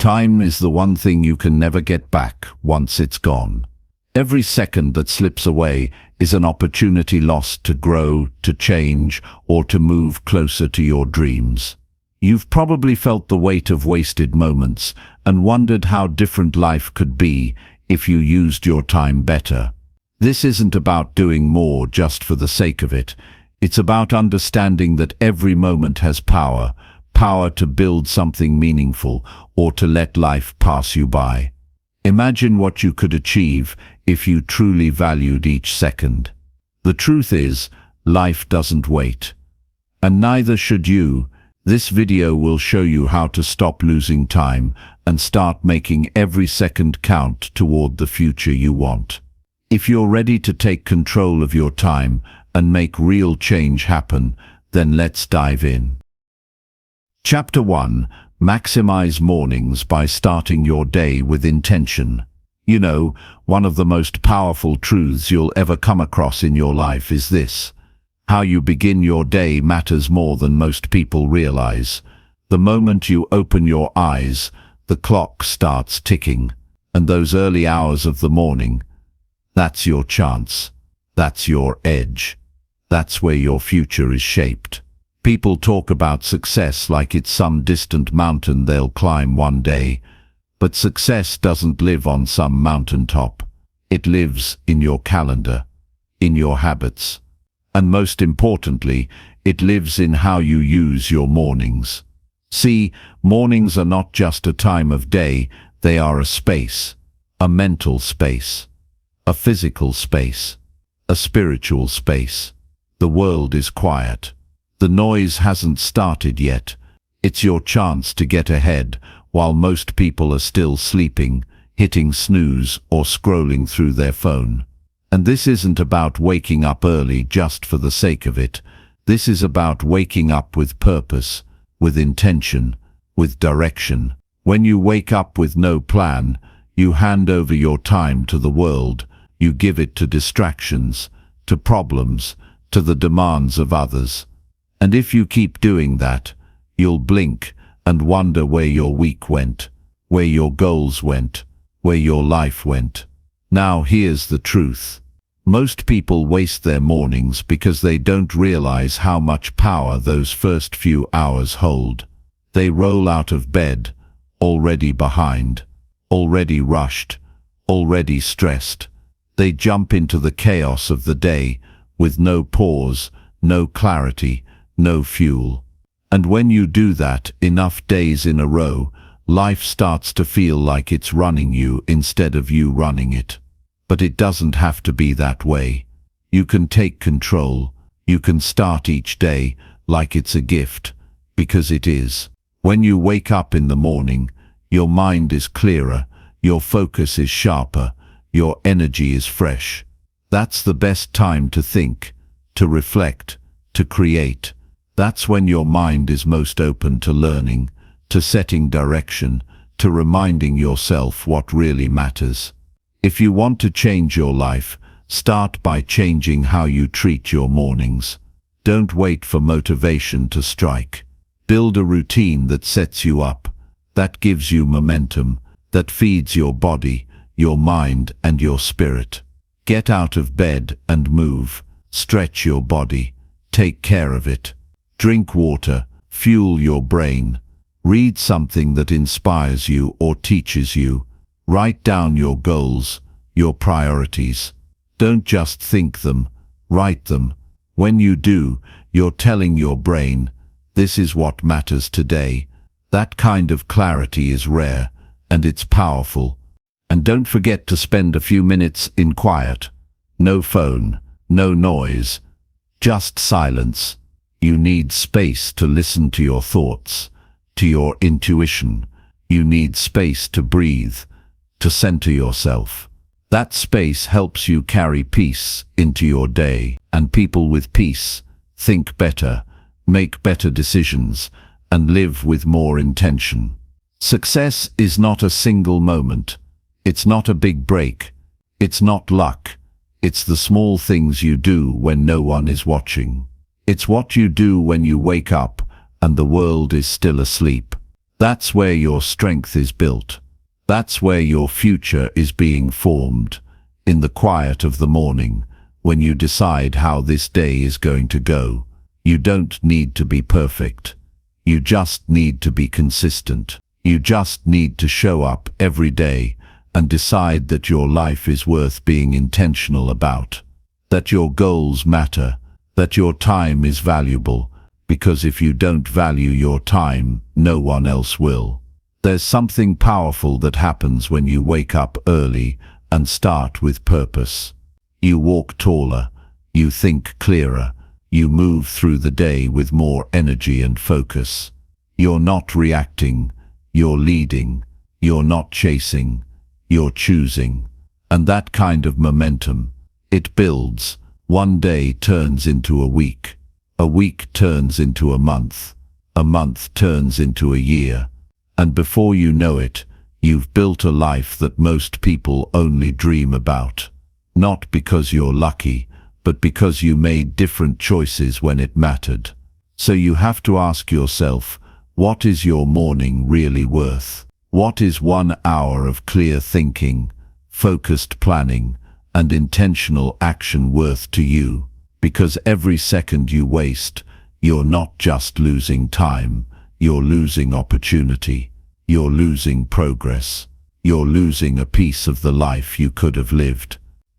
Time is the one thing you can never get back once it's gone. Every second that slips away is an opportunity lost to grow, to change, or to move closer to your dreams. You've probably felt the weight of wasted moments and wondered how different life could be if you used your time better. This isn't about doing more just for the sake of it. It's about understanding that every moment has power to build something meaningful or to let life pass you by. Imagine what you could achieve if you truly valued each second. The truth is, life doesn't wait. And neither should you. This video will show you how to stop losing time and start making every second count toward the future you want. If you're ready to take control of your time and make real change happen, then let's dive in. Chapter 1. Maximize mornings by starting your day with intention. You know, one of the most powerful truths you'll ever come across in your life is this: how you begin your day matters more than most people realize. The moment you open your eyes, the clock starts ticking, and those early hours of the morning, that's your chance. That's your edge. That's where your future is shaped. People talk about success like it's some distant mountain they'll climb one day, but success doesn't live on some mountaintop. It lives in your calendar, in your habits, and most importantly, it lives in how you use your mornings. See, mornings are not just a time of day, they are a space, a mental space, a physical space, a spiritual space. The world is quiet. The noise hasn't started yet. It's your chance to get ahead while most people are still sleeping, hitting snooze or scrolling through their phone. And this isn't about waking up early just for the sake of it. This is about waking up with purpose, with intention, with direction. When you wake up with no plan, you hand over your time to the world. You give it to distractions, to problems, to the demands of others. And if you keep doing that, you'll blink and wonder where your week went, where your goals went, where your life went. Now here's the truth. Most people waste their mornings because they don't realize how much power those first few hours hold. They roll out of bed, already behind, already rushed, already stressed. They jump into the chaos of the day with no pause, no clarity, no fuel. And when you do that enough days in a row, life starts to feel like it's running you instead of you running it. But it doesn't have to be that way. You can take control. You can start each day like it's a gift, because it is. When you wake up in the morning, your mind is clearer, your focus is sharper, your energy is fresh. That's the best time to think, to reflect, to create. That's when your mind is most open to learning, to setting direction, to reminding yourself what really matters. If you want to change your life, start by changing how you treat your mornings. Don't wait for motivation to strike. Build a routine that sets you up, that gives you momentum, that feeds your body, your mind, and your spirit. Get out of bed and move. Stretch your body. Take care of it. Drink water. Fuel your brain. Read something that inspires you or teaches you. Write down your goals, your priorities. Don't just think them, write them. When you do, you're telling your brain, this is what matters today. That kind of clarity is rare, and it's powerful. And don't forget to spend a few minutes in quiet. No phone, no noise, just silence. You need space to listen to your thoughts, to your intuition. You need space to breathe, to center yourself. That space helps you carry peace into your day, and people with peace think better, make better decisions, and live with more intention. Success is not a single moment. It's not a big break. It's not luck. It's the small things you do when no one is watching. It's what you do when you wake up and the world is still asleep. That's where your strength is built. That's where your future is being formed, in the quiet of the morning, when you decide how this day is going to go. You don't need to be perfect. You just need to be consistent. You just need to show up every day and decide that your life is worth being intentional about, that your goals matter, that your time is valuable, because if you don't value your time, no one else will. There's something powerful that happens when you wake up early and start with purpose. You walk taller, you think clearer, you move through the day with more energy and focus. You're not reacting, you're leading. You're not chasing, you're choosing. And that kind of momentum, it builds. One day turns into a week turns into a month turns into a year. And before you know it, you've built a life that most people only dream about. Not because you're lucky, but because you made different choices when it mattered. So you have to ask yourself, what is your morning really worth? What is 1 hour of clear thinking, focused planning, and intentional action worth to you? Because every second you waste, you're not just losing time, you're losing opportunity, you're losing progress, you're losing a piece of the life you could have lived.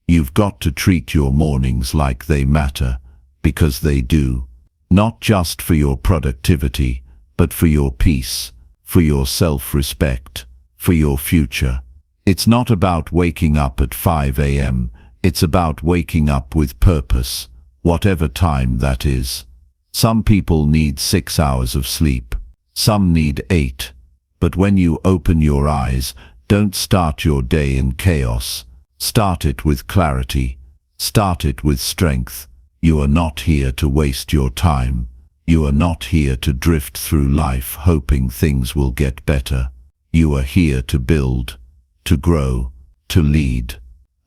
You've got to treat your mornings like they matter, because they do. Not just for your productivity, but for your peace, for your self-respect, for your future. It's not about waking up at 5 a.m., it's about waking up with purpose, whatever time that is. Some people need 6 hours of sleep, some need 8. But when you open your eyes, don't start your day in chaos. Start it with clarity. Start it with strength. You are not here to waste your time. You are not here to drift through life hoping things will get better. You are here to build, to grow, to lead.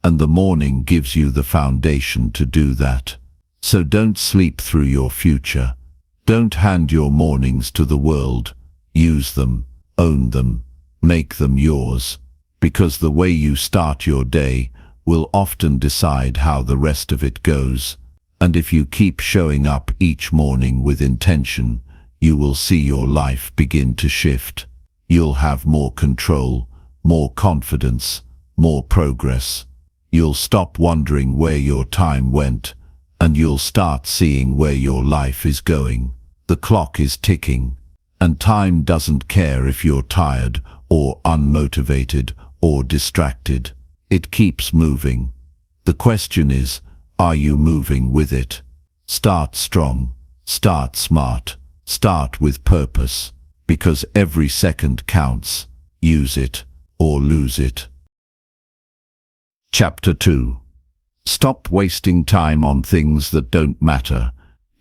And the morning gives you the foundation to do that. So don't sleep through your future. Don't hand your mornings to the world. Use them, own them, make them yours. Because the way you start your day will often decide how the rest of it goes. And if you keep showing up each morning with intention, you will see your life begin to shift. You'll have more control, more confidence, more progress. You'll stop wondering where your time went, and you'll start seeing where your life is going. The clock is ticking, and time doesn't care if you're tired or unmotivated or distracted. It keeps moving. The question is, are you moving with it? Start strong, start smart, start with purpose, because every second counts. Use it or lose it. Chapter 2. Stop wasting time on things that don't matter.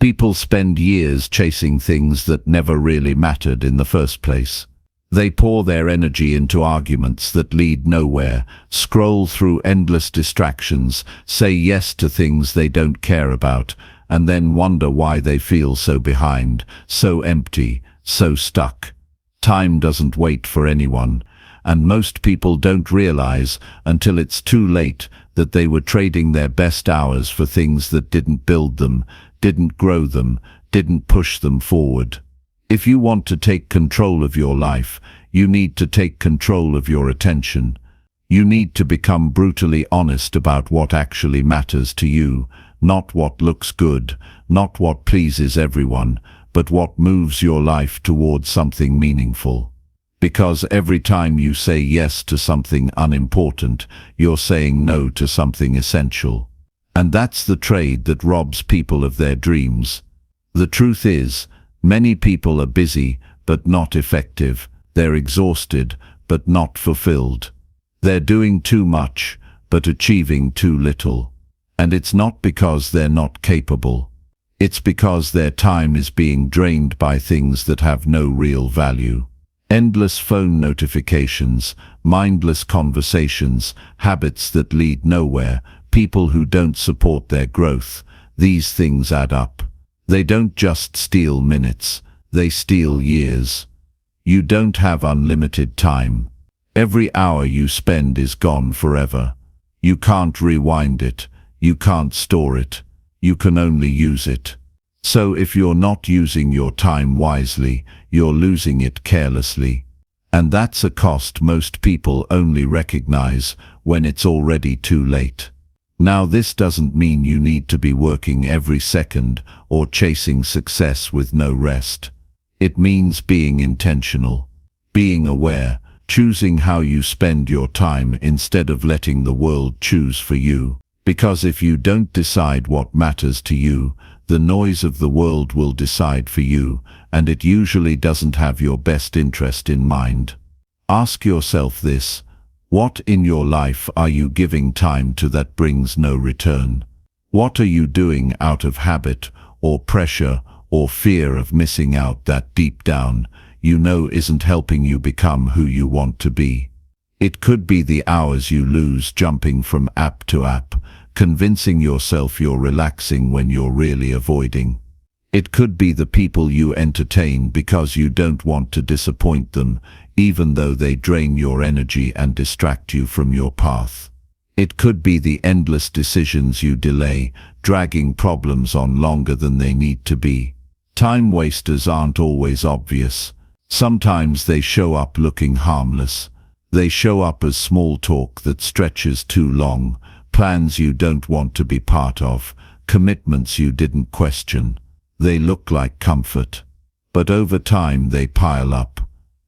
People spend years chasing things that never really mattered in the first place. They pour their energy into arguments that lead nowhere, scroll through endless distractions, say yes to things they don't care about, and then wonder why they feel so behind, so empty, so stuck. Time doesn't wait for anyone, and most people don't realize until it's too late that they were trading their best hours for things that didn't build them, didn't grow them, didn't push them forward. If you want to take control of your life, you need to take control of your attention. You need to become brutally honest about what actually matters to you, not what looks good, not what pleases everyone, but what moves your life towards something meaningful. Because every time you say yes to something unimportant, you're saying no to something essential. And that's the trade that robs people of their dreams. The truth is, many people are busy, but not effective. They're exhausted, but not fulfilled. They're doing too much, but achieving too little. And it's not because they're not capable. It's because their time is being drained by things that have no real value. Endless phone notifications, mindless conversations, habits that lead nowhere, people who don't support their growth. These things add up. They don't just steal minutes, they steal years. You don't have unlimited time. Every hour you spend is gone forever. You can't rewind it. You can't store it. You can only use it. So if you're not using your time wisely, you're losing it carelessly. And that's a cost most people only recognize when it's already too late. Now, this doesn't mean you need to be working every second or chasing success with no rest. It means being intentional, being aware, choosing how you spend your time instead of letting the world choose for you. Because if you don't decide what matters to you, the noise of the world will decide for you, and it usually doesn't have your best interest in mind. Ask yourself this: what in your life are you giving time to that brings no return? What are you doing out of habit or pressure or fear of missing out that deep down you know isn't helping you become who you want to be? It could be the hours you lose jumping from app to app, convincing yourself you're relaxing when you're really avoiding. It could be the people you entertain because you don't want to disappoint them, even though they drain your energy and distract you from your path. It could be the endless decisions you delay, dragging problems on longer than they need to be. Time wasters aren't always obvious. Sometimes they show up looking harmless. They show up as small talk that stretches too long, plans you don't want to be part of, commitments you didn't question. They look like comfort. But over time they pile up.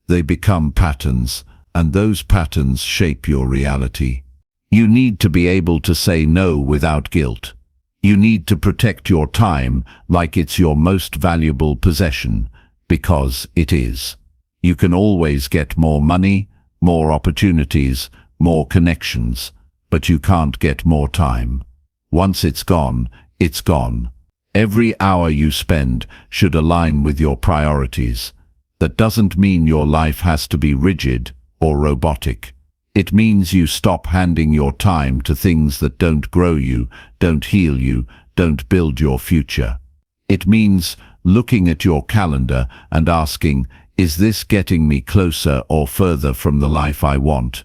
They become patterns, and those patterns shape your reality. You need to be able to say no without guilt. You need to protect your time like it's your most valuable possession, because it is. You can always get more money, more opportunities, more connections, but you can't get more time. Once it's gone, it's gone. Every hour you spend should align with your priorities. That doesn't mean your life has to be rigid or robotic. It means you stop handing your time to things that don't grow you, don't heal you, don't build your future. It means looking at your calendar and asking, is this getting me closer or further from the life I want?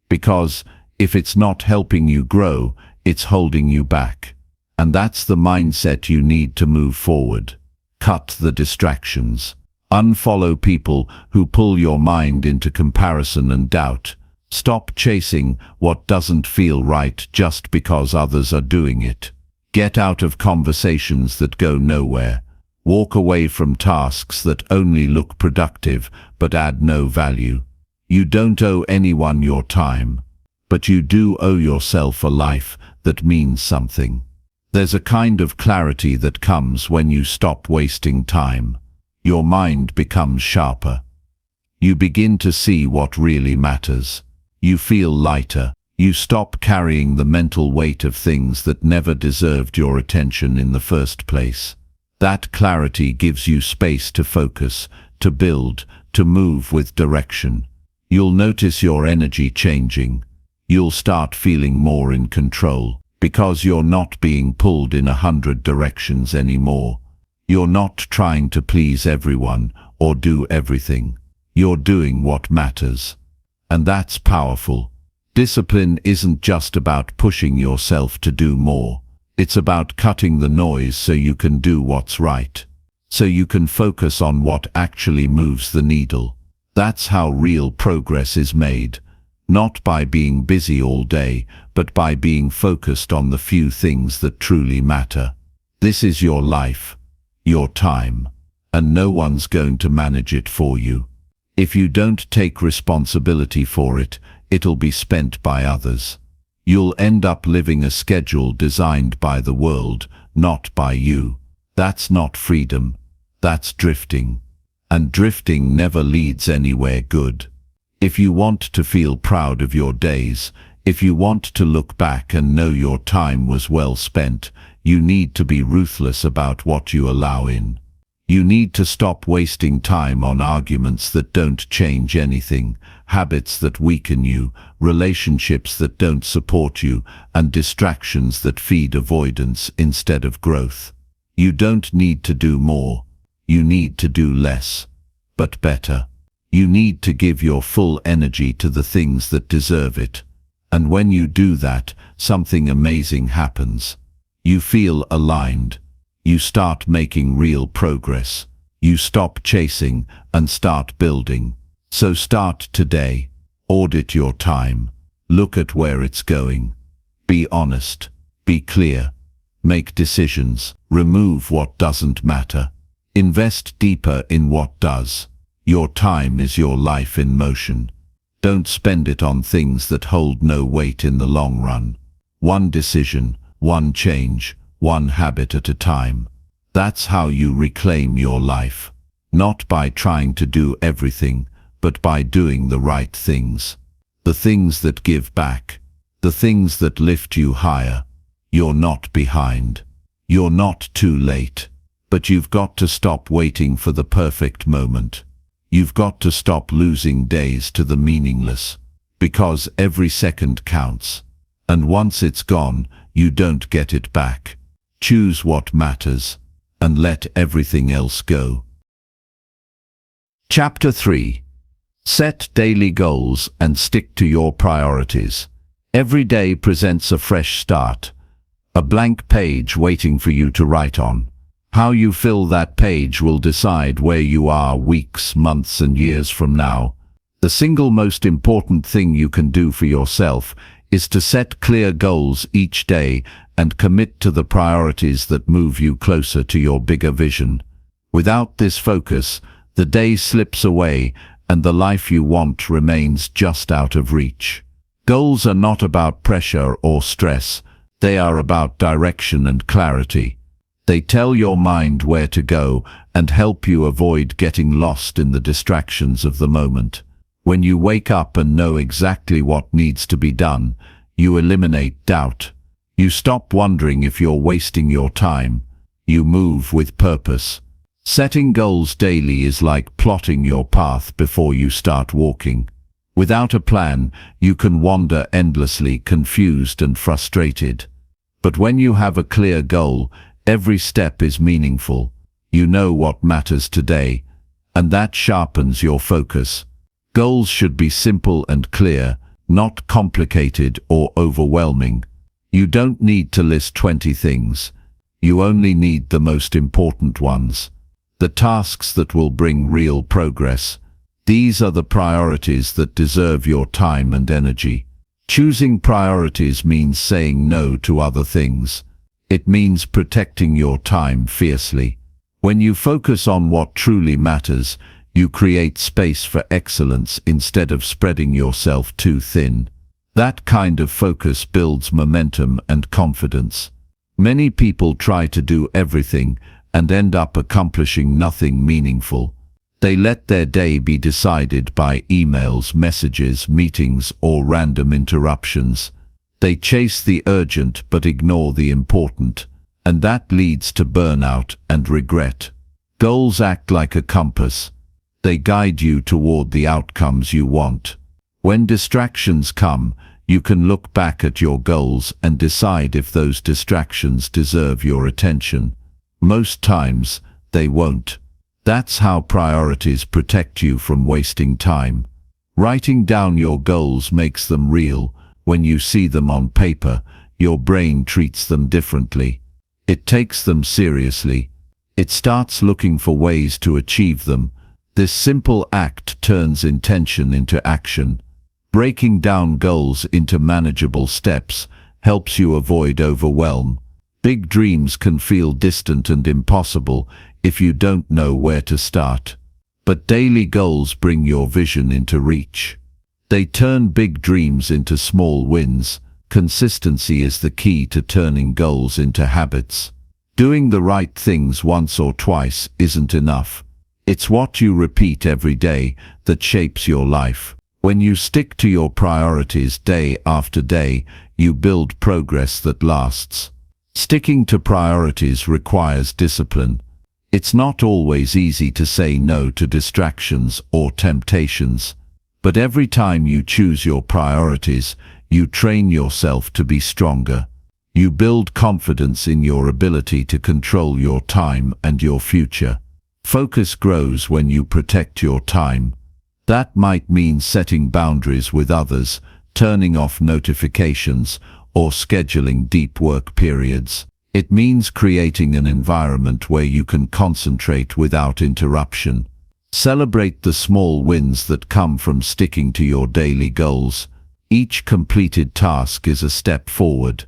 Because if it's not helping you grow, it's holding you back. And that's the mindset you need to move forward. Cut the distractions. Unfollow people who pull your mind into comparison and doubt. Stop chasing what doesn't feel right just because others are doing it. Get out of conversations that go nowhere. Walk away from tasks that only look productive but add no value. You don't owe anyone your time, but you do owe yourself a life that means something. There's a kind of clarity that comes when you stop wasting time. Your mind becomes sharper. You begin to see what really matters. You feel lighter. You stop carrying the mental weight of things that never deserved your attention in the first place. That clarity gives you space to focus, to build, to move with direction. You'll notice your energy changing. You'll start feeling more in control, because you're not being pulled in 100 directions anymore. You're not trying to please everyone or do everything. You're doing what matters. And that's powerful. Discipline isn't just about pushing yourself to do more. It's about cutting the noise so you can do what's right. So you can focus on what actually moves the needle. That's how real progress is made. Not by being busy all day, but by being focused on the few things that truly matter. This is your life, your time, and no one's going to manage it for you. If you don't take responsibility for it, it'll be spent by others. You'll end up living a schedule designed by the world, not by you. That's not freedom. That's drifting. And drifting never leads anywhere good. If you want to feel proud of your days, if you want to look back and know your time was well spent, you need to be ruthless about what you allow in. You need to stop wasting time on arguments that don't change anything, habits that weaken you, relationships that don't support you, and distractions that feed avoidance instead of growth. You don't need to do more. You need to do less, but better. You need to give your full energy to the things that deserve it. And when you do that, something amazing happens. You feel aligned. You start making real progress. You stop chasing and start building. So start today. Audit your time. Look at where it's going. Be honest. Be clear. Make decisions. Remove what doesn't matter. Invest deeper in what does. Your time is your life in motion. Don't spend it on things that hold no weight in the long run. One decision, one change, one habit at a time. That's how you reclaim your life. Not by trying to do everything, but by doing the right things. The things that give back. The things that lift you higher. You're not behind. You're not too late. But you've got to stop waiting for the perfect moment. You've got to stop losing days to the meaningless. Because every second counts. And once it's gone, you don't get it back. Choose what matters. And let everything else go. Chapter 3. Set daily goals and stick to your priorities. Every day presents a fresh start. A blank page waiting for you to write on. How you fill that page will decide where you are weeks, months, and years from now. The single most important thing you can do for yourself is to set clear goals each day and commit to the priorities that move you closer to your bigger vision. Without this focus, the day slips away and the life you want remains just out of reach. Goals are not about pressure or stress. They are about direction and clarity. They tell your mind where to go and help you avoid getting lost in the distractions of the moment. When you wake up and know exactly what needs to be done, you eliminate doubt. You stop wondering if you're wasting your time. You move with purpose. Setting goals daily is like plotting your path before you start walking. Without a plan, you can wander endlessly, confused and frustrated. But when you have a clear goal, every step is meaningful. You know what matters today, and that sharpens your focus. Goals should be simple and clear, not complicated or overwhelming. You don't need to list 20 things. You only need the most important ones. The tasks that will bring real progress. These are the priorities that deserve your time and energy. Choosing priorities means saying no to other things. It means protecting your time fiercely. When you focus on what truly matters, you create space for excellence instead of spreading yourself too thin. That kind of focus builds momentum and confidence. Many people try to do everything and end up accomplishing nothing meaningful. They let their day be decided by emails, messages, meetings, or random interruptions. They chase the urgent but ignore the important, and that leads to burnout and regret. Goals act like a compass. They guide you toward the outcomes you want. When distractions come, you can look back at your goals and decide if those distractions deserve your attention. Most times, they won't. That's how priorities protect you from wasting time. Writing down your goals makes them real. When you see them on paper, your brain treats them differently. It takes them seriously. It starts looking for ways to achieve them. This simple act turns intention into action. Breaking down goals into manageable steps helps you avoid overwhelm. Big dreams can feel distant and impossible if you don't know where to start. But daily goals bring your vision into reach. They turn big dreams into small wins. Consistency is the key to turning goals into habits. Doing the right things once or twice isn't enough. It's what you repeat every day that shapes your life. When you stick to your priorities day after day, you build progress that lasts. Sticking to priorities requires discipline. It's not always easy to say no to distractions or temptations, but every time you choose your priorities, you train yourself to be stronger. You build confidence in your ability to control your time and your future. Focus grows when you protect your time. That might mean setting boundaries with others, turning off notifications, or scheduling deep work periods. It means creating an environment where you can concentrate without interruption. Celebrate the small wins that come from sticking to your daily goals. Each completed task is a step forward.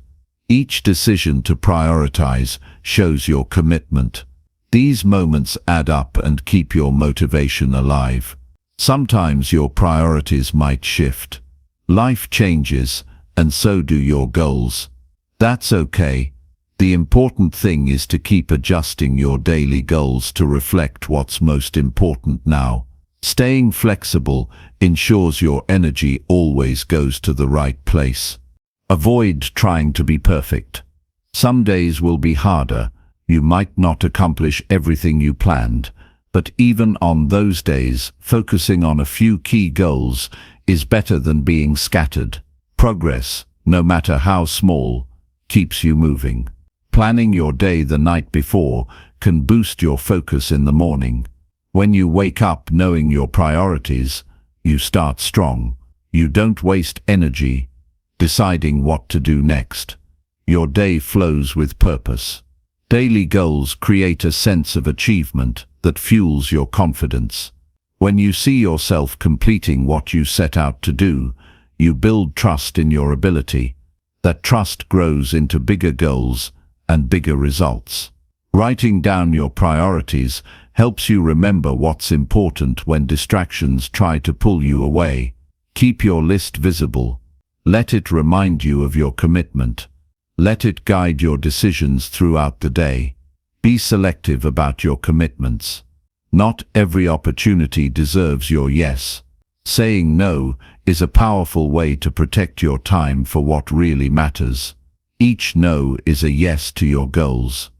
Each decision to prioritize shows your commitment. These moments add up and keep your motivation alive. Sometimes your priorities might shift. Life changes, and so do your goals. That's okay. The important thing is to keep adjusting your daily goals to reflect what's most important now. Staying flexible ensures your energy always goes to the right place. Avoid trying to be perfect. Some days will be harder. You might not accomplish everything you planned, but even on those days, focusing on a few key goals is better than being scattered. Progress, no matter how small, keeps you moving. Planning your day the night before can boost your focus in the morning. When you wake up knowing your priorities, you start strong. You don't waste energy deciding what to do next. Your day flows with purpose. Daily goals create a sense of achievement that fuels your confidence. When you see yourself completing what you set out to do, you build trust in your ability. That trust grows into bigger goals and bigger results. Writing down your priorities helps you remember what's important when distractions try to pull you away. Keep your list visible. Let it remind you of your commitment. Let it guide your decisions throughout the day. Be selective about your commitments. Not every opportunity deserves your yes. Saying no is a powerful way to protect your time for what really matters. Each no is a yes to your goals.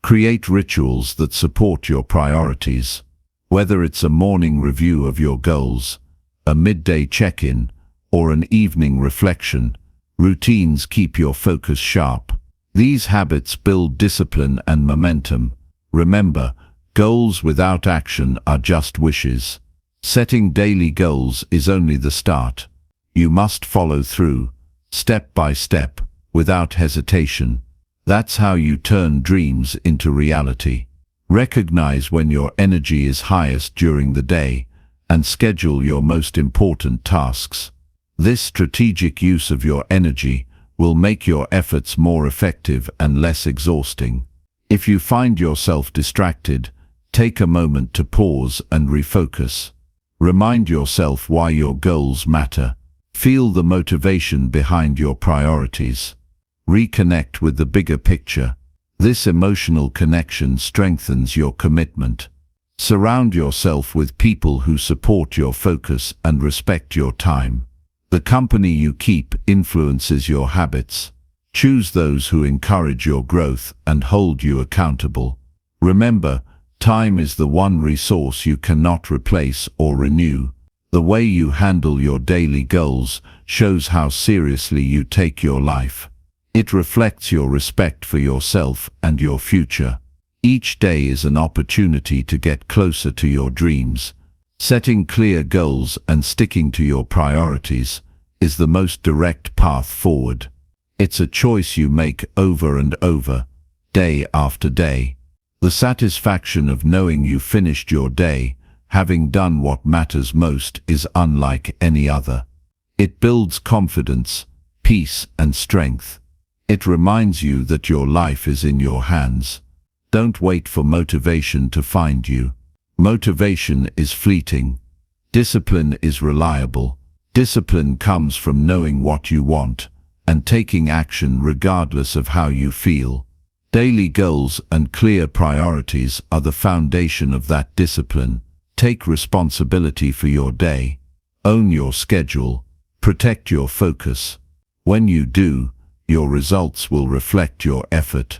Create rituals that support your priorities. Whether it's a morning review of your goals, a midday check-in, or an evening reflection, routines keep your focus sharp. These habits build discipline and momentum. Remember, goals without action are just wishes. Setting daily goals is only the start. You must follow through, step by step, without hesitation. That's how you turn dreams into reality. Recognize when your energy is highest during the day and schedule your most important tasks. This strategic use of your energy will make your efforts more effective and less exhausting. If you find yourself distracted, take a moment to pause and refocus. Remind yourself why your goals matter. Feel the motivation behind your priorities. Reconnect with the bigger picture. This emotional connection strengthens your commitment. Surround yourself with people who support your focus and respect your time. The company you keep influences your habits. Choose those who encourage your growth and hold you accountable. Remember, time is the one resource you cannot replace or renew. The way you handle your daily goals shows how seriously you take your life. It reflects your respect for yourself and your future. Each day is an opportunity to get closer to your dreams. Setting clear goals and sticking to your priorities is the most direct path forward. It's a choice you make over and over, day after day. The satisfaction of knowing you finished your day, having done what matters most, is unlike any other. It builds confidence, peace, and strength. It reminds you that your life is in your hands. Don't wait for motivation to find you. Motivation is fleeting. Discipline is reliable. Discipline comes from knowing what you want and taking action regardless of how you feel. Daily goals and clear priorities are the foundation of that discipline. Take responsibility for your day. Own your schedule. Protect your focus. When you do, your results will reflect your effort.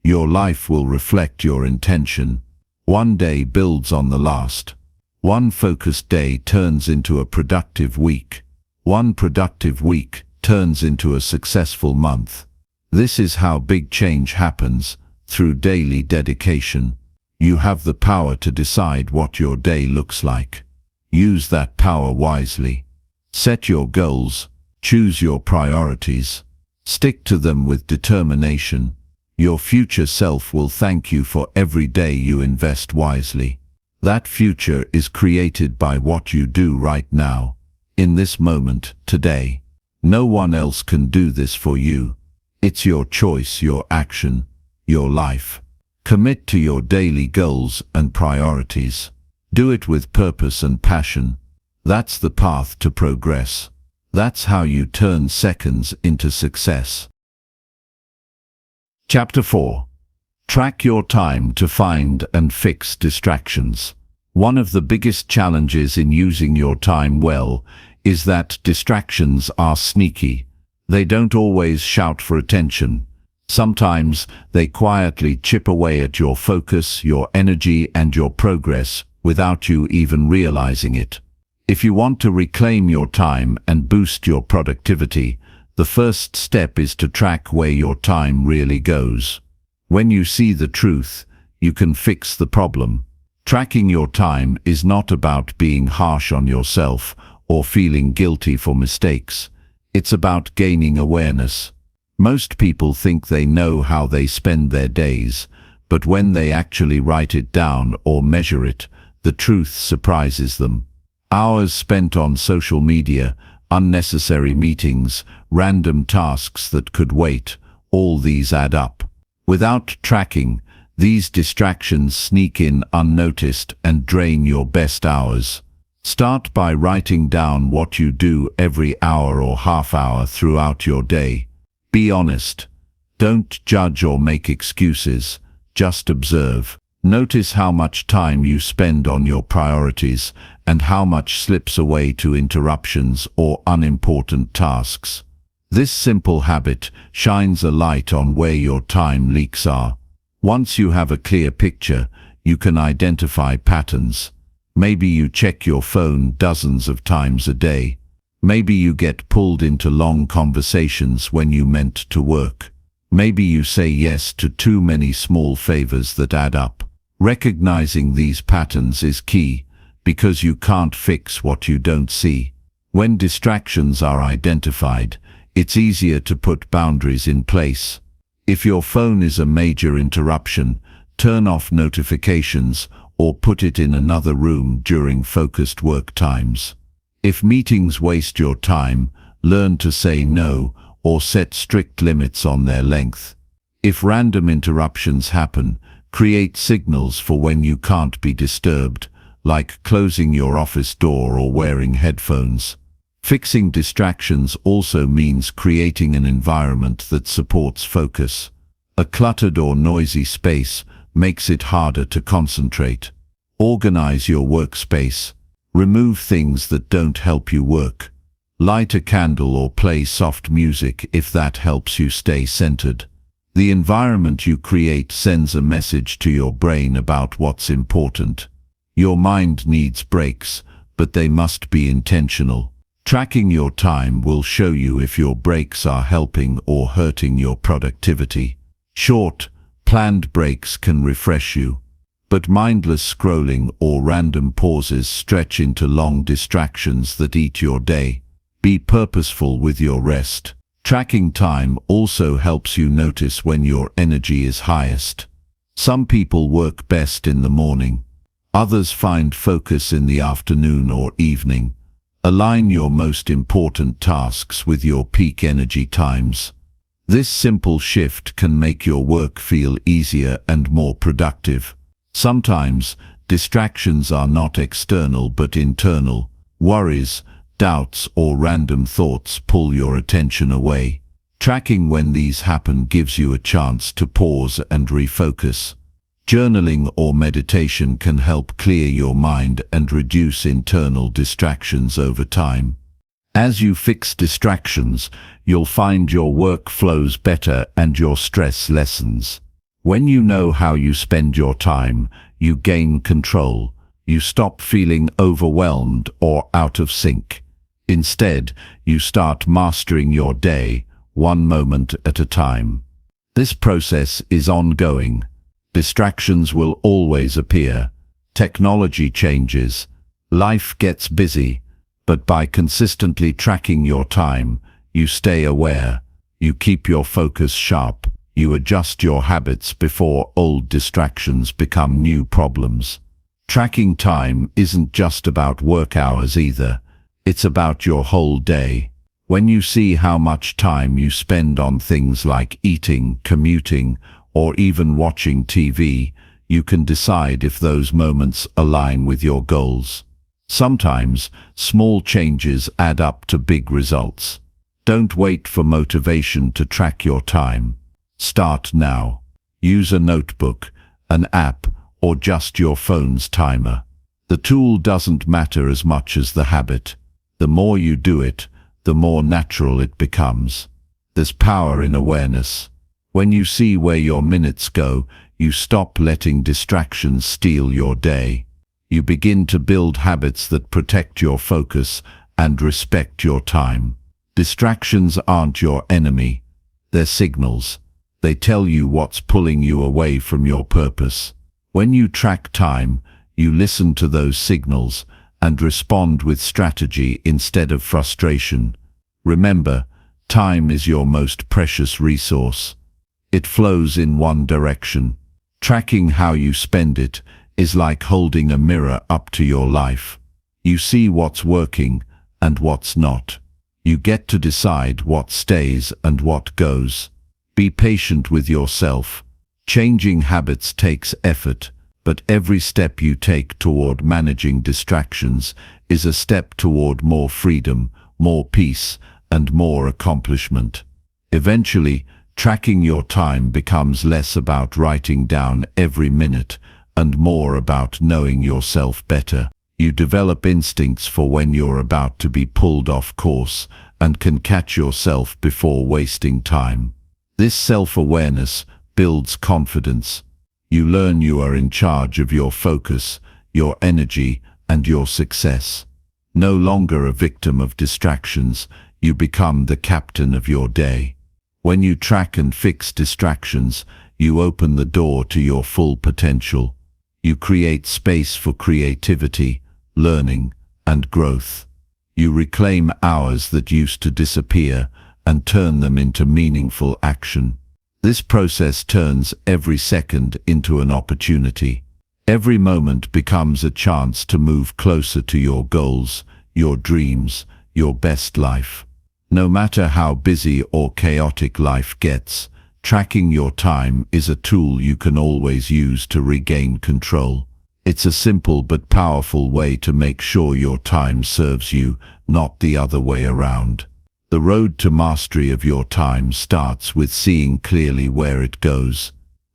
Your life will reflect your intention. One day builds on the last. One focused day turns into a productive week. One productive week turns into a successful month. This is how big change happens, through daily dedication. You have the power to decide what your day looks like. Use that power wisely. Set your goals. Choose your priorities. Stick to them with determination. Your future self will thank you for every day you invest wisely. That future is created by what you do right now, in this moment, today. No one else can do this for you. It's your choice, your action, your life. Commit to your daily goals and priorities. Do it with purpose and passion. That's the path to progress. That's how you turn seconds into success. Chapter 4. Track your time to find and fix distractions. One of the biggest challenges in using your time well is that distractions are sneaky. They don't always shout for attention. Sometimes they quietly chip away at your focus, your energy, and your progress without you even realizing it. If you want to reclaim your time and boost your productivity, the first step is to track where your time really goes. When you see the truth, you can fix the problem. Tracking your time is not about being harsh on yourself or feeling guilty for mistakes. It's about gaining awareness. Most people think they know how they spend their days, but when they actually write it down or measure it, the truth surprises them. Hours spent on social media, unnecessary meetings, random tasks that could wait, all these add up. Without tracking, these distractions sneak in unnoticed and drain your best hours. Start by writing down what you do every hour or half hour throughout your day. Be honest. Don't judge or make excuses. Just observe. Notice how much time you spend on your priorities and how much slips away to interruptions or unimportant tasks. This simple habit shines a light on where your time leaks are. Once you have a clear picture, you can identify patterns. Maybe you check your phone dozens of times a day. Maybe you get pulled into long conversations when you meant to work. Maybe you say yes to too many small favors that add up. Recognizing these patterns is key, because you can't fix what you don't see. When distractions are identified, it's easier to put boundaries in place. If your phone is a major interruption, turn off notifications or put it in another room during focused work times. If meetings waste your time, learn to say no or set strict limits on their length. If random interruptions happen, create signals for when you can't be disturbed, like closing your office door or wearing headphones. Fixing distractions also means creating an environment that supports focus. A cluttered or noisy space makes it harder to concentrate. Organize your workspace. Remove things that don't help you work. Light a candle or play soft music if that helps you stay centered. The environment you create sends a message to your brain about what's important. Your mind needs breaks, but they must be intentional. Tracking your time will show you if your breaks are helping or hurting your productivity. Short, planned breaks can refresh you, but mindless scrolling or random pauses stretch into long distractions that eat your day. Be purposeful with your rest. Tracking time also helps you notice when your energy is highest. Some people work best in the morning. Others find focus in the afternoon or evening. Align your most important tasks with your peak energy times. This simple shift can make your work feel easier and more productive. Sometimes, distractions are not external but internal. Worries, doubts, or random thoughts pull your attention away. Tracking when these happen gives you a chance to pause and refocus. Journaling or meditation can help clear your mind and reduce internal distractions over time. As you fix distractions, you'll find your work flows better and your stress lessens. When you know how you spend your time, you gain control. You stop feeling overwhelmed or out of sync. Instead, you start mastering your day, one moment at a time. This process is ongoing. Distractions will always appear. Technology changes. Life gets busy, but by consistently tracking your time, you stay aware, you keep your focus sharp, you adjust your habits before old distractions become new problems. Tracking time isn't just about work hours either, it's about your whole day. When you see how much time you spend on things like eating, commuting, or even watching TV, you can decide if those moments align with your goals. Sometimes, small changes add up to big results. Don't wait for motivation to track your time. Start now. Use a notebook, an app, or just your phone's timer. The tool doesn't matter as much as the habit. The more you do it, the more natural it becomes. There's power in awareness. When you see where your minutes go, you stop letting distractions steal your day. You begin to build habits that protect your focus and respect your time. Distractions aren't your enemy. They're signals. They tell you what's pulling you away from your purpose. When you track time, you listen to those signals and respond with strategy instead of frustration. Remember, time is your most precious resource. It flows in one direction. Tracking how you spend it is like holding a mirror up to your life. You see what's working and what's not. You get to decide what stays and what goes. Be patient with yourself. Changing habits takes effort, but every step you take toward managing distractions is a step toward more freedom, more peace, and more accomplishment. Eventually, tracking your time becomes less about writing down every minute and more about knowing yourself better. You develop instincts for when you're about to be pulled off course and can catch yourself before wasting time. This self-awareness builds confidence. You learn you are in charge of your focus, your energy, and your success. No longer a victim of distractions, you become the captain of your day. When you track and fix distractions, you open the door to your full potential. You create space for creativity, learning, and growth. You reclaim hours that used to disappear and turn them into meaningful action. This process turns every second into an opportunity. Every moment becomes a chance to move closer to your goals, your dreams, your best life. No matter how busy or chaotic life gets, tracking your time is a tool you can always use to regain control. It's a simple but powerful way to make sure your time serves you, not the other way around. The road to mastery of your time starts with seeing clearly where it goes.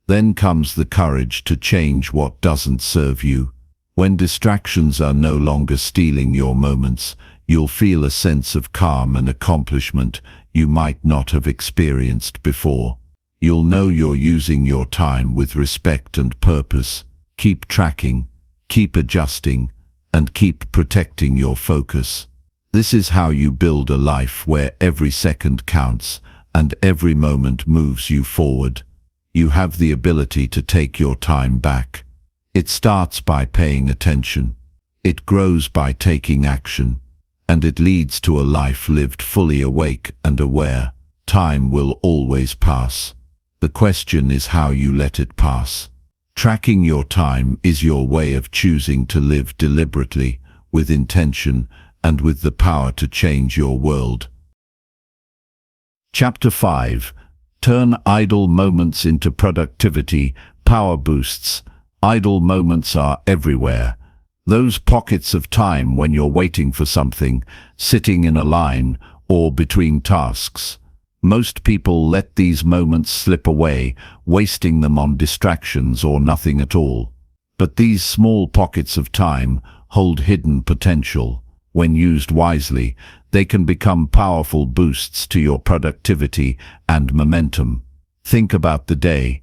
Then comes the courage to change what doesn't serve you. When distractions are no longer stealing your moments, you'll feel a sense of calm and accomplishment you might not have experienced before. You'll know you're using your time with respect and purpose. Keep tracking, keep adjusting, and keep protecting your focus. This is how you build a life where every second counts and every moment moves you forward. You have the ability to take your time back. It starts by paying attention. It grows by taking action. And it leads to a life lived fully awake and aware. Time will always pass. The question is how you let it pass. Tracking your time is your way of choosing to live deliberately, with intention, and with the power to change your world. Chapter 5. Turn idle moments into productivity, power boosts. Idle moments are everywhere. Those pockets of time when you're waiting for something, sitting in a line, or between tasks. Most people let these moments slip away, wasting them on distractions or nothing at all. But these small pockets of time hold hidden potential. When used wisely, they can become powerful boosts to your productivity and momentum. Think about the day.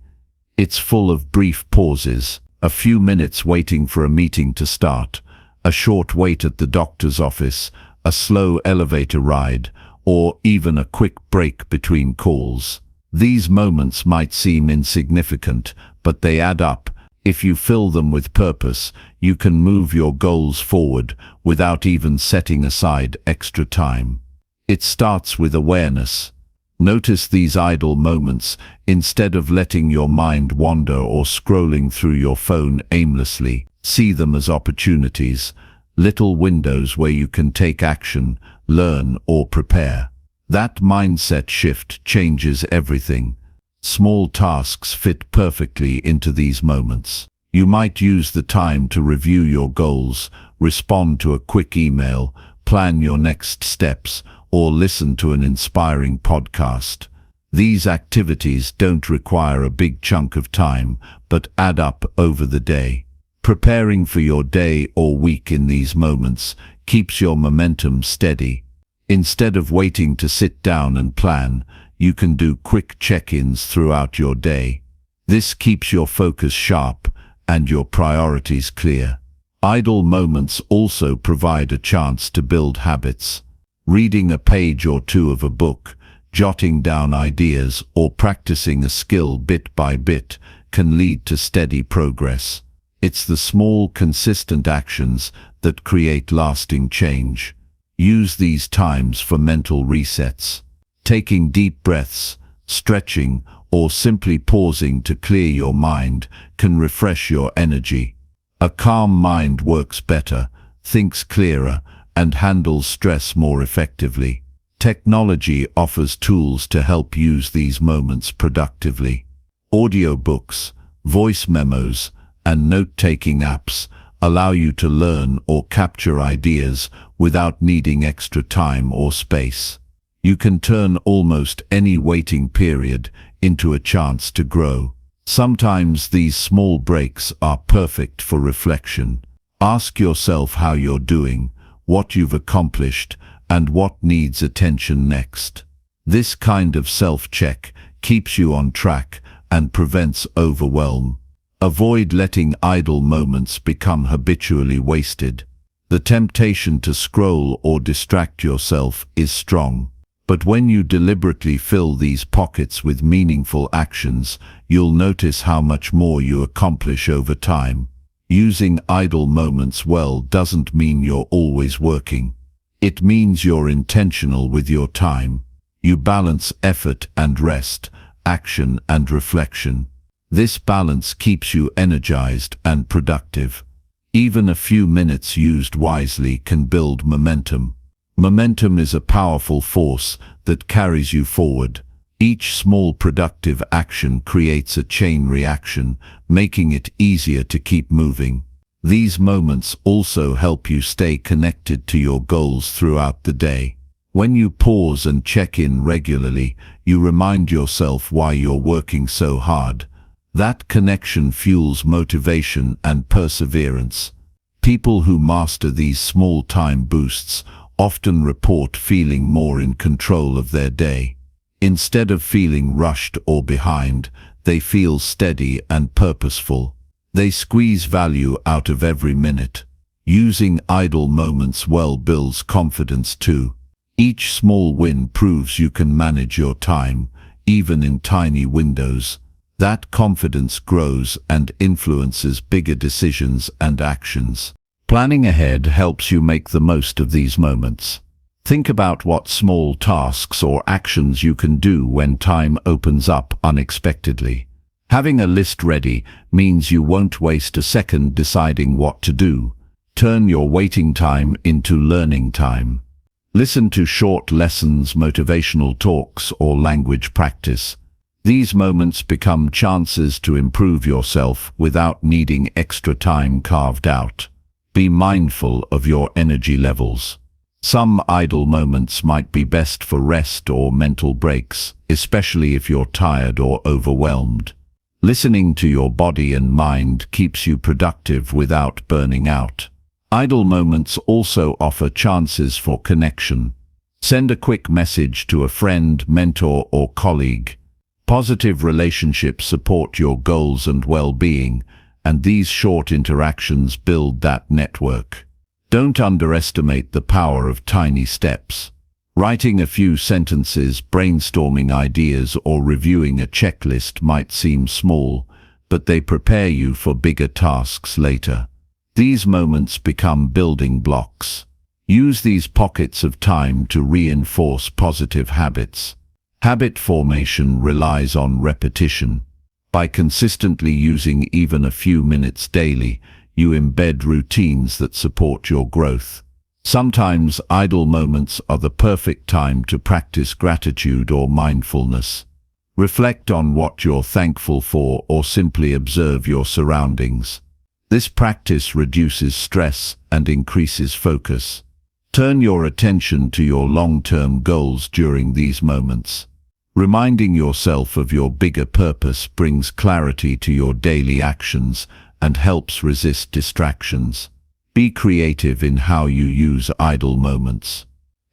It's full of brief pauses, a few minutes waiting for a meeting to start, a short wait at the doctor's office, a slow elevator ride, or even a quick break between calls. These moments might seem insignificant, but they add up, If you fill them with purpose, you can move your goals forward without even setting aside extra time. It starts with awareness. Notice these idle moments instead of letting your mind wander or scrolling through your phone aimlessly. See them as opportunities, little windows where you can take action, learn, or prepare. That mindset shift changes everything. Small tasks fit perfectly into these moments. You might use the time to review your goals, respond to a quick email, plan your next steps, or listen to an inspiring podcast. These activities don't require a big chunk of time, but add up over the day. Preparing for your day or week in these moments keeps your momentum steady. Instead of waiting to sit down and plan, you can do quick check-ins throughout your day. This keeps your focus sharp and your priorities clear. Idle moments also provide a chance to build habits. Reading a page or two of a book, jotting down ideas, or practicing a skill bit by bit can lead to steady progress. It's the small, consistent actions that create lasting change. Use these times for mental resets. Taking deep breaths, stretching, or simply pausing to clear your mind can refresh your energy. A calm mind works better, thinks clearer, and handles stress more effectively. Technology offers tools to help use these moments productively. Audiobooks, voice memos, and note-taking apps allow you to learn or capture ideas without needing extra time or space. You can turn almost any waiting period into a chance to grow. Sometimes these small breaks are perfect for reflection. Ask yourself how you're doing, what you've accomplished, and what needs attention next. This kind of self-check keeps you on track and prevents overwhelm. Avoid letting idle moments become habitually wasted. The temptation to scroll or distract yourself is strong. But when you deliberately fill these pockets with meaningful actions, you'll notice how much more you accomplish over time. Using idle moments well doesn't mean you're always working. It means you're intentional with your time. You balance effort and rest, action and reflection. This balance keeps you energized and productive. Even a few minutes used wisely can build momentum. Momentum is a powerful force that carries you forward. Each small productive action creates a chain reaction, making it easier to keep moving. These moments also help you stay connected to your goals throughout the day. When you pause and check in regularly, you remind yourself why you're working so hard. That connection fuels motivation and perseverance. People who master these small time boosts often report feeling more in control of their day. Instead of feeling rushed or behind, they feel steady and purposeful. They squeeze value out of every minute. Using idle moments well builds confidence too. Each small win proves you can manage your time, even in tiny windows. That confidence grows and influences bigger decisions and actions. Planning ahead helps you make the most of these moments. Think about what small tasks or actions you can do when time opens up unexpectedly. Having a list ready means you won't waste a second deciding what to do. Turn your waiting time into learning time. Listen to short lessons, motivational talks, or language practice. These moments become chances to improve yourself without needing extra time carved out. Be mindful of your energy levels. Some idle moments might be best for rest or mental breaks, especially if you're tired or overwhelmed. Listening to your body and mind keeps you productive without burning out. Idle moments also offer chances for connection. Send a quick message to a friend, mentor, or colleague. Positive relationships support your goals and well-being, and these short interactions build that network. Don't underestimate the power of tiny steps. Writing a few sentences, brainstorming ideas, or reviewing a checklist might seem small, but they prepare you for bigger tasks later. These moments become building blocks. Use these pockets of time to reinforce positive habits. Habit formation relies on repetition. By consistently using even a few minutes daily, you embed routines that support your growth. Sometimes idle moments are the perfect time to practice gratitude or mindfulness. Reflect on what you're thankful for or simply observe your surroundings. This practice reduces stress and increases focus. Turn your attention to your long-term goals during these moments. Reminding yourself of your bigger purpose brings clarity to your daily actions and helps resist distractions. Be creative in how you use idle moments.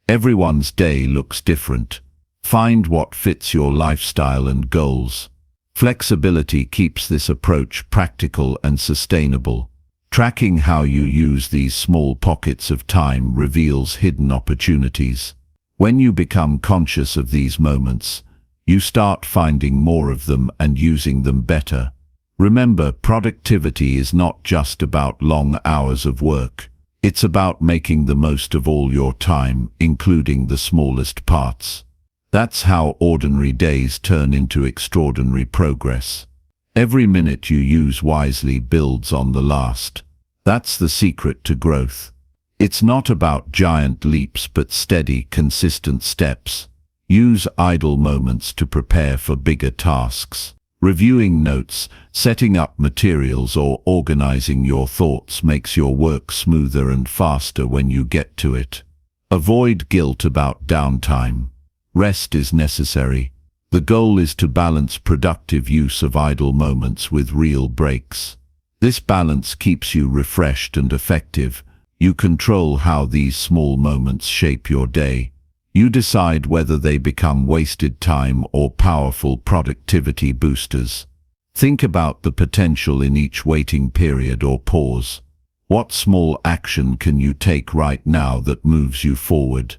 Everyone's day looks different. Find what fits your lifestyle and goals. Flexibility keeps this approach practical and sustainable. Tracking how you use these small pockets of time reveals hidden opportunities. When you become conscious of these moments, you start finding more of them and using them better. Remember, productivity is not just about long hours of work. It's about making the most of all your time, including the smallest parts. That's how ordinary days turn into extraordinary progress. Every minute you use wisely builds on the last. That's the secret to growth. It's not about giant leaps but steady, consistent steps. Use idle moments to prepare for bigger tasks. Reviewing notes, setting up materials, or organizing your thoughts makes your work smoother and faster when you get to it. Avoid guilt about downtime. Rest is necessary. The goal is to balance productive use of idle moments with real breaks. This balance keeps you refreshed and effective. You control how these small moments shape your day. You decide whether they become wasted time or powerful productivity boosters. Think about the potential in each waiting period or pause. What small action can you take right now that moves you forward?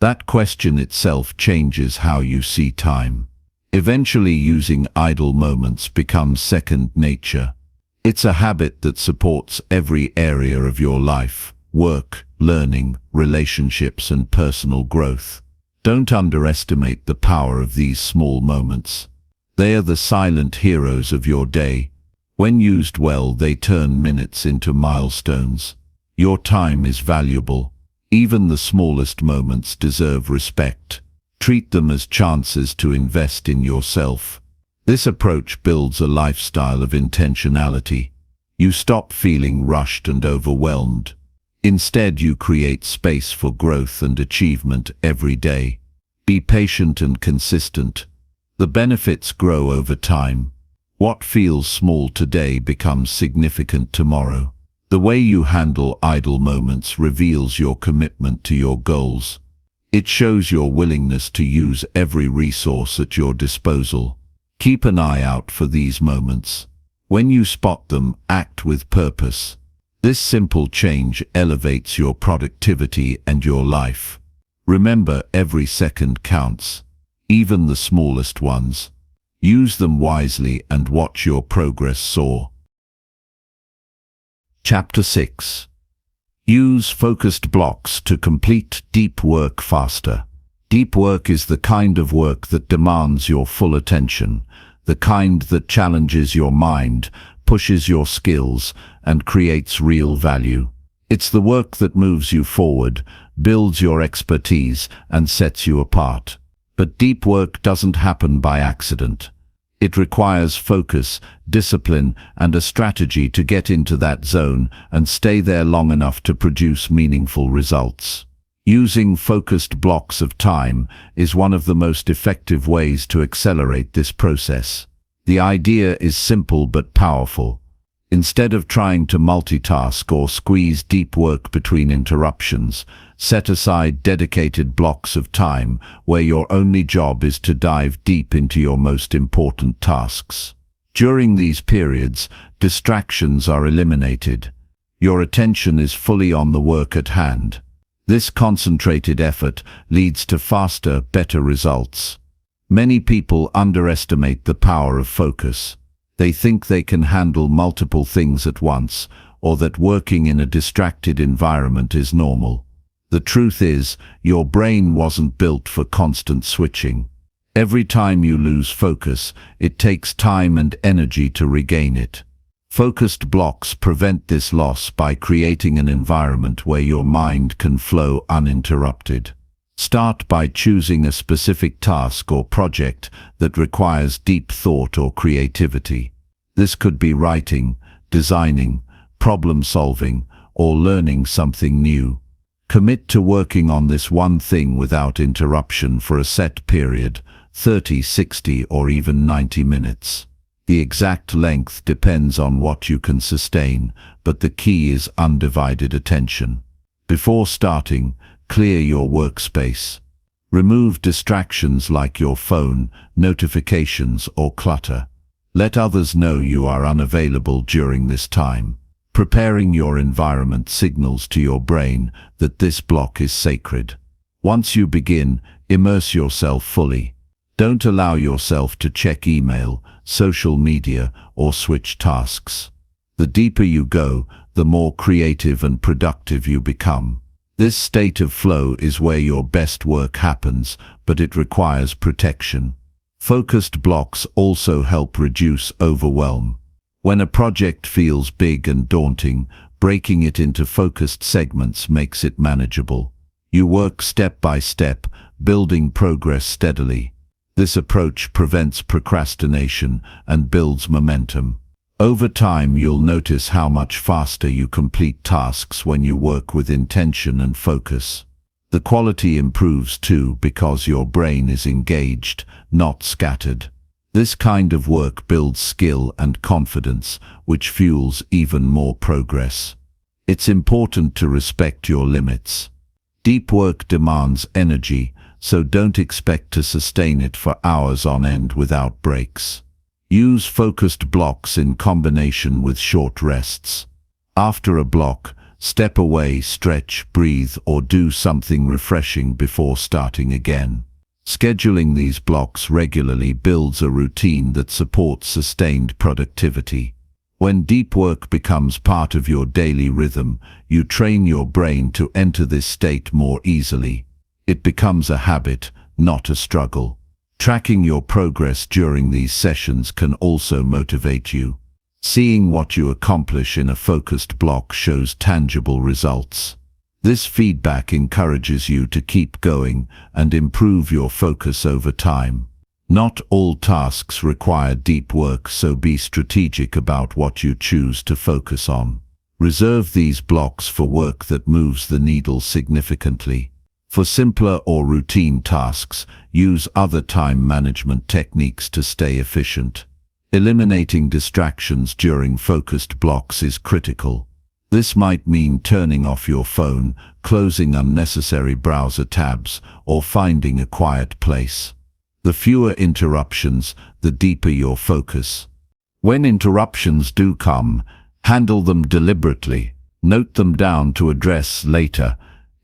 That question itself changes how you see time. Eventually, using idle moments becomes second nature. It's a habit that supports every area of your life: work, learning, relationships, and personal growth. Don't underestimate the power of these small moments. They are the silent heroes of your day. When used well, they turn minutes into milestones. Your time is valuable. Even the smallest moments deserve respect. Treat them as chances to invest in yourself. This approach builds a lifestyle of intentionality. You stop feeling rushed and overwhelmed. Instead, you create space for growth and achievement every day. Be patient and consistent. The benefits grow over time. What feels small today becomes significant tomorrow. The way you handle idle moments reveals your commitment to your goals. It shows your willingness to use every resource at your disposal. Keep an eye out for these moments. When you spot them, act with purpose. This simple change elevates your productivity and your life. Remember, every second counts, even the smallest ones. Use them wisely and watch your progress soar. Chapter 6. Use focused blocks to complete deep work faster. Deep work is the kind of work that demands your full attention, the kind that challenges your mind, pushes your skills, and creates real value. It's the work that moves you forward, builds your expertise, and sets you apart. But deep work doesn't happen by accident. It requires focus, discipline, and a strategy to get into that zone and stay there long enough to produce meaningful results. Using focused blocks of time is one of the most effective ways to accelerate this process. The idea is simple but powerful. Instead of trying to multitask or squeeze deep work between interruptions, set aside dedicated blocks of time where your only job is to dive deep into your most important tasks. During these periods, distractions are eliminated. Your attention is fully on the work at hand. This concentrated effort leads to faster, better results. Many people underestimate the power of focus. They think they can handle multiple things at once, or that working in a distracted environment is normal. The truth is, your brain wasn't built for constant switching. Every time you lose focus, it takes time and energy to regain it. Focused blocks prevent this loss by creating an environment where your mind can flow uninterrupted. Start by choosing a specific task or project that requires deep thought or creativity. This could be writing, designing, problem solving, or learning something new. Commit to working on this one thing without interruption for a set period, 30, 60, or even 90 minutes. The exact length depends on what you can sustain, but the key is undivided attention. Before starting, clear your workspace. Remove distractions like your phone, notifications, or clutter. Let others know you are unavailable during this time. Preparing your environment signals to your brain that this block is sacred. Once you begin, immerse yourself fully. Don't allow yourself to check email, social media, or switch tasks. The deeper you go, the more creative and productive you become. This state of flow is where your best work happens, but it requires protection. Focused blocks also help reduce overwhelm. When a project feels big and daunting, breaking it into focused segments makes it manageable. You work step by step, building progress steadily. This approach prevents procrastination and builds momentum. Over time, you'll notice how much faster you complete tasks when you work with intention and focus. The quality improves too because your brain is engaged, not scattered. This kind of work builds skill and confidence, which fuels even more progress. It's important to respect your limits. Deep work demands energy, so don't expect to sustain it for hours on end without breaks. Use focused blocks in combination with short rests. After a block, step away, stretch, breathe, or do something refreshing before starting again. Scheduling these blocks regularly builds a routine that supports sustained productivity. When deep work becomes part of your daily rhythm, you train your brain to enter this state more easily. It becomes a habit, not a struggle. Tracking your progress during these sessions can also motivate you. Seeing what you accomplish in a focused block shows tangible results. This feedback encourages you to keep going and improve your focus over time. Not all tasks require deep work, so be strategic about what you choose to focus on. Reserve these blocks for work that moves the needle significantly. For simpler or routine tasks, use other time management techniques to stay efficient. Eliminating distractions during focused blocks is critical. This might mean turning off your phone, closing unnecessary browser tabs, or finding a quiet place. The fewer interruptions, the deeper your focus. When interruptions do come, handle them deliberately. Note them down to address later,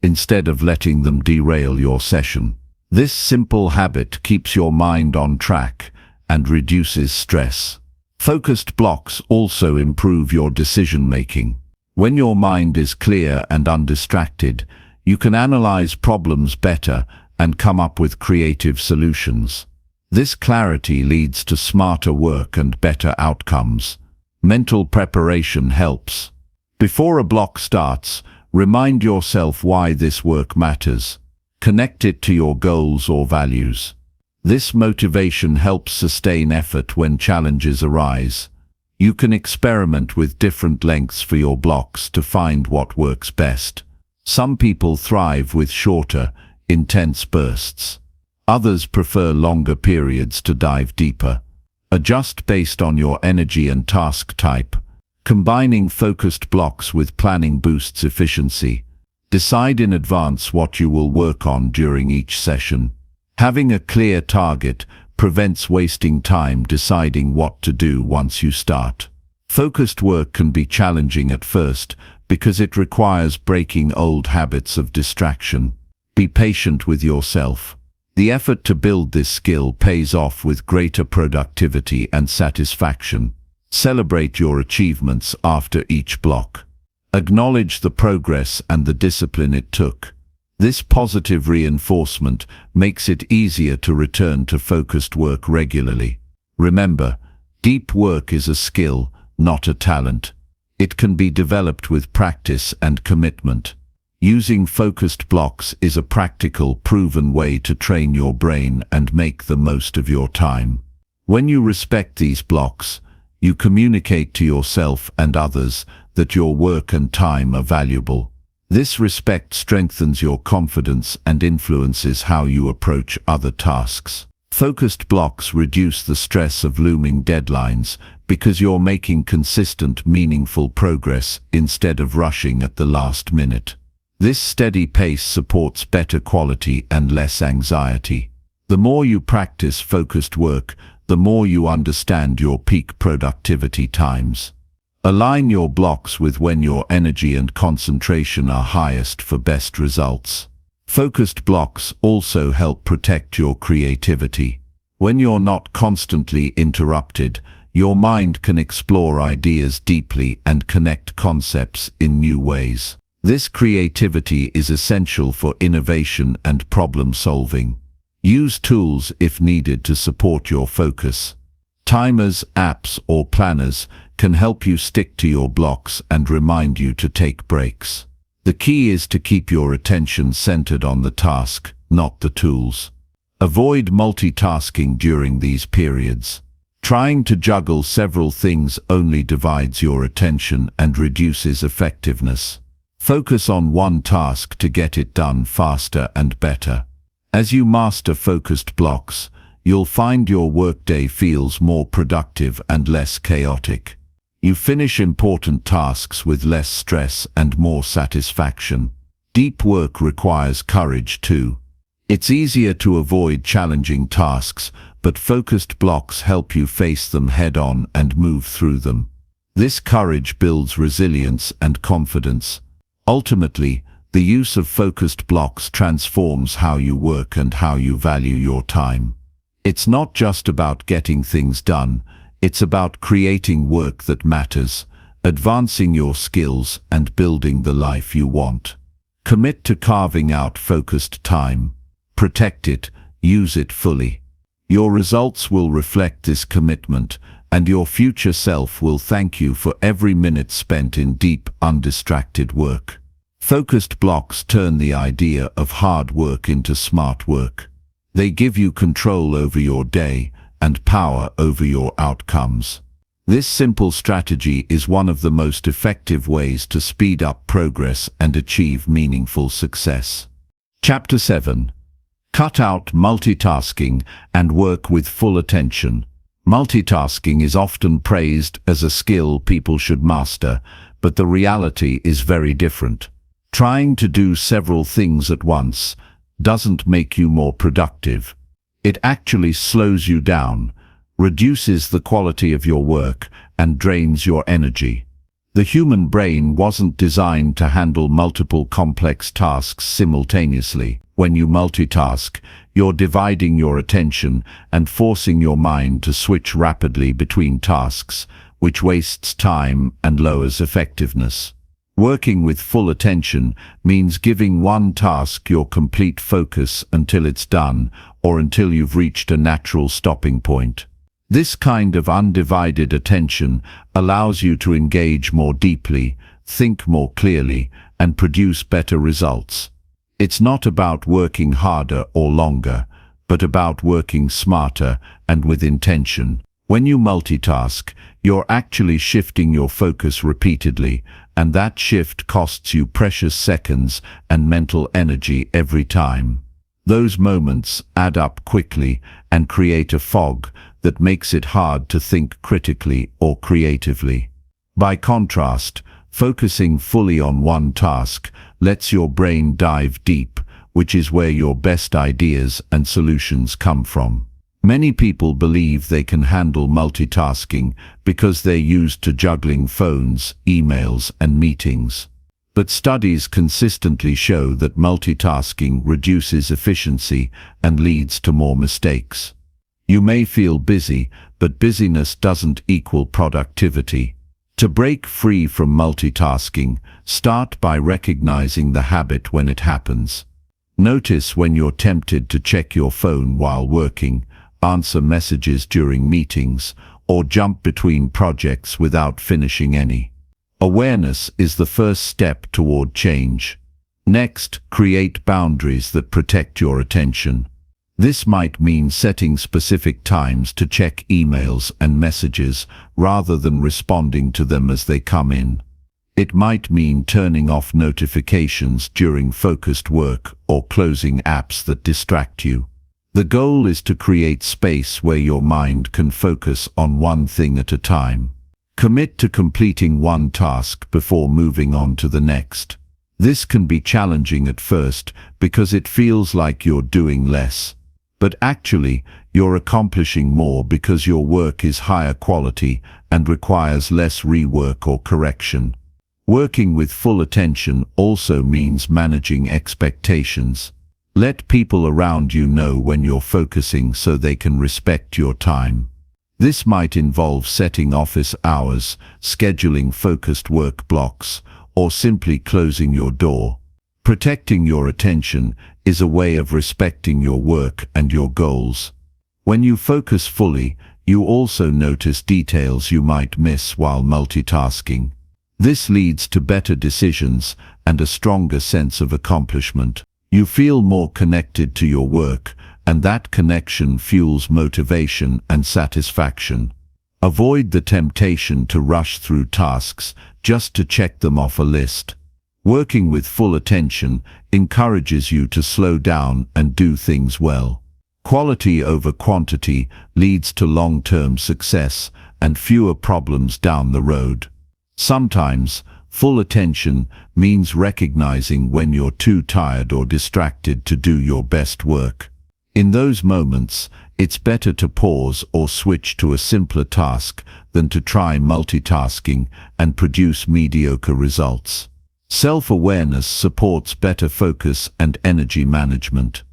instead of letting them derail your session. This simple habit keeps your mind on track and reduces stress. Focused blocks also improve your decision-making. When your mind is clear and undistracted, you can analyze problems better and come up with creative solutions. This clarity leads to smarter work and better outcomes. Mental preparation helps. Before a block starts, remind yourself why this work matters. Connect it to your goals or values. This motivation helps sustain effort when challenges arise. You can experiment with different lengths for your blocks to find what works best. Some people thrive with shorter, intense bursts. Others prefer longer periods to dive deeper. Adjust based on your energy and task type. Combining focused blocks with planning boosts efficiency. Decide in advance what you will work on during each session. Having a clear target prevents wasting time deciding what to do once you start. Focused work can be challenging at first because it requires breaking old habits of distraction. Be patient with yourself. The effort to build this skill pays off with greater productivity and satisfaction. Celebrate your achievements after each block. Acknowledge the progress and the discipline it took. This positive reinforcement makes it easier to return to focused work regularly. Remember, deep work is a skill, not a talent. It can be developed with practice and commitment. Using focused blocks is a practical, proven way to train your brain and make the most of your time. When you respect these blocks, you communicate to yourself and others that your work and time are valuable. This respect strengthens your confidence and influences how you approach other tasks. Focused blocks reduce the stress of looming deadlines because you're making consistent, meaningful progress instead of rushing at the last minute. This steady pace supports better quality and less anxiety. The more you practice focused work, the more you understand your peak productivity times. Align your blocks with when your energy and concentration are highest for best results. Focused blocks also help protect your creativity. When you're not constantly interrupted, your mind can explore ideas deeply and connect concepts in new ways. This creativity is essential for innovation and problem solving. Use tools if needed to support your focus. Timers, apps, or planners can help you stick to your blocks and remind you to take breaks. The key is to keep your attention centered on the task, not the tools. Avoid multitasking during these periods. Trying to juggle several things only divides your attention and reduces effectiveness. Focus on one task to get it done faster and better. As you master focused blocks, you'll find your workday feels more productive and less chaotic. You finish important tasks with less stress and more satisfaction. Deep work requires courage too. It's easier to avoid challenging tasks, but focused blocks help you face them head-on and move through them. This courage builds resilience and confidence. Ultimately, the use of focused blocks transforms how you work and how you value your time. It's not just about getting things done, it's about creating work that matters, advancing your skills and building the life you want. Commit to carving out focused time. Protect it, use it fully. Your results will reflect this commitment, and your future self will thank you for every minute spent in deep, undistracted work. Focused blocks turn the idea of hard work into smart work. They give you control over your day and power over your outcomes. This simple strategy is one of the most effective ways to speed up progress and achieve meaningful success. Chapter 7. Cut out multitasking and work with full attention. Multitasking is often praised as a skill people should master, but the reality is very different. Trying to do several things at once doesn't make you more productive. It actually slows you down, reduces the quality of your work, and drains your energy. The human brain wasn't designed to handle multiple complex tasks simultaneously. When you multitask, you're dividing your attention and forcing your mind to switch rapidly between tasks, which wastes time and lowers effectiveness. Working with full attention means giving one task your complete focus until it's done, or until you've reached a natural stopping point. This kind of undivided attention allows you to engage more deeply, think more clearly, and produce better results. It's not about working harder or longer, but about working smarter and with intention. When you multitask, you're actually shifting your focus repeatedly, and that shift costs you precious seconds and mental energy every time. Those moments add up quickly and create a fog that makes it hard to think critically or creatively. By contrast, focusing fully on one task lets your brain dive deep, which is where your best ideas and solutions come from. Many people believe they can handle multitasking because they're used to juggling phones, emails, and meetings. But studies consistently show that multitasking reduces efficiency and leads to more mistakes. You may feel busy, but busyness doesn't equal productivity. To break free from multitasking, start by recognizing the habit when it happens. Notice when you're tempted to check your phone while working, answer messages during meetings, or jump between projects without finishing any. Awareness is the first step toward change. Next, create boundaries that protect your attention. This might mean setting specific times to check emails and messages rather than responding to them as they come in. It might mean turning off notifications during focused work or closing apps that distract you. The goal is to create space where your mind can focus on one thing at a time. Commit to completing one task before moving on to the next. This can be challenging at first because it feels like you're doing less. But actually, you're accomplishing more because your work is higher quality and requires less rework or correction. Working with full attention also means managing expectations. Let people around you know when you're focusing so they can respect your time. This might involve setting office hours, scheduling focused work blocks, or simply closing your door. Protecting your attention is a way of respecting your work and your goals. When you focus fully, you also notice details you might miss while multitasking. This leads to better decisions and a stronger sense of accomplishment. You feel more connected to your work, and that connection fuels motivation and satisfaction. Avoid the temptation to rush through tasks just to check them off a list. Working with full attention encourages you to slow down and do things well. Quality over quantity leads to long-term success and fewer problems down the road. Sometimes, full attention means recognizing when you're too tired or distracted to do your best work. In those moments, it's better to pause or switch to a simpler task than to try multitasking and produce mediocre results. Self-awareness supports better focus and energy management.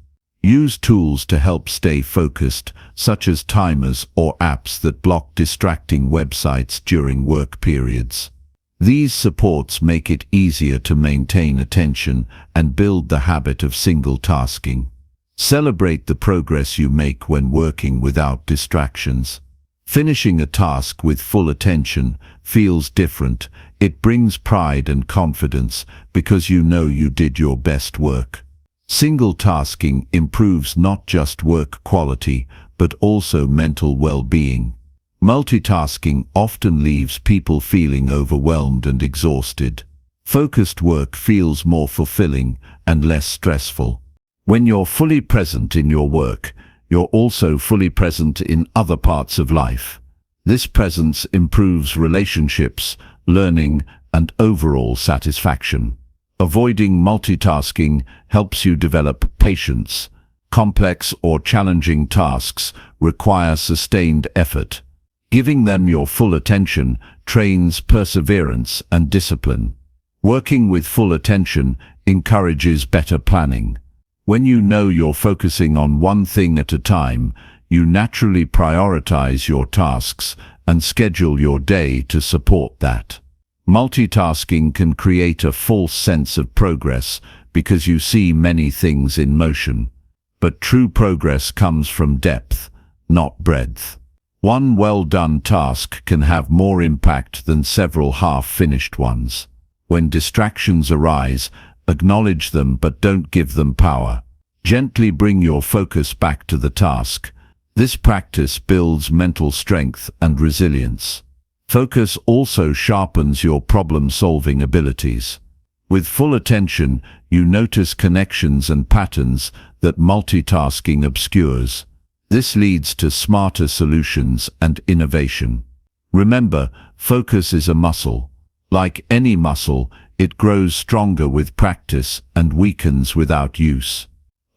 Use tools to help stay focused, such as timers or apps that block distracting websites during work periods. These supports make it easier to maintain attention and build the habit of single tasking. Celebrate the progress you make when working without distractions. Finishing a task with full attention feels different. It brings pride and confidence because you know you did your best work. Single tasking improves not just work quality, but also mental well-being. Multitasking often leaves people feeling overwhelmed and exhausted. Focused work feels more fulfilling and less stressful. When you're fully present in your work, you're also fully present in other parts of life. This presence improves relationships, learning, and overall satisfaction. Avoiding multitasking helps you develop patience. Complex or challenging tasks require sustained effort. Giving them your full attention trains perseverance and discipline. Working with full attention encourages better planning. When you know you're focusing on one thing at a time, you naturally prioritize your tasks and schedule your day to support that. Multitasking can create a false sense of progress because you see many things in motion. But true progress comes from depth, not breadth. One well-done task can have more impact than several half-finished ones. When distractions arise, acknowledge them but don't give them power. Gently bring your focus back to the task. This practice builds mental strength and resilience. Focus also sharpens your problem-solving abilities. With full attention, you notice connections and patterns that multitasking obscures. This leads to smarter solutions and innovation. Remember, focus is a muscle. Like any muscle, it grows stronger with practice and weakens without use.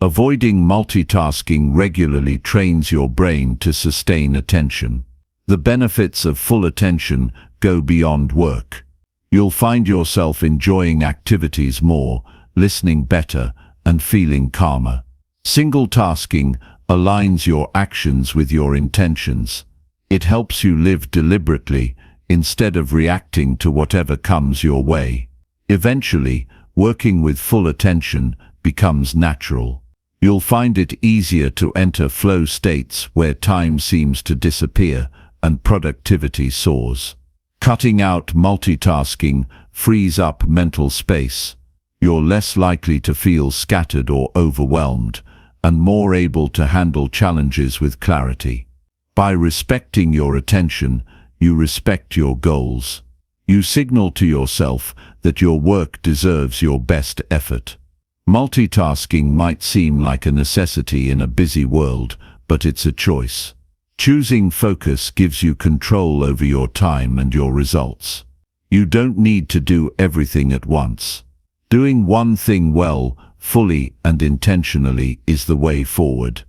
Avoiding multitasking regularly trains your brain to sustain attention. The benefits of full attention go beyond work. You'll find yourself enjoying activities more, listening better, and feeling calmer. Single tasking, aligns your actions with your intentions. It helps you live deliberately instead of reacting to whatever comes your way. Eventually, working with full attention becomes natural. You'll find it easier to enter flow states where time seems to disappear and productivity soars. Cutting out multitasking frees up mental space. You're less likely to feel scattered or overwhelmed, and more able to handle challenges with clarity. By respecting your attention, you respect your goals. You signal to yourself that your work deserves your best effort. Multitasking might seem like a necessity in a busy world, but it's a choice. Choosing focus gives you control over your time and your results. You don't need to do everything at once. Doing one thing well, fully and intentionally is the way forward.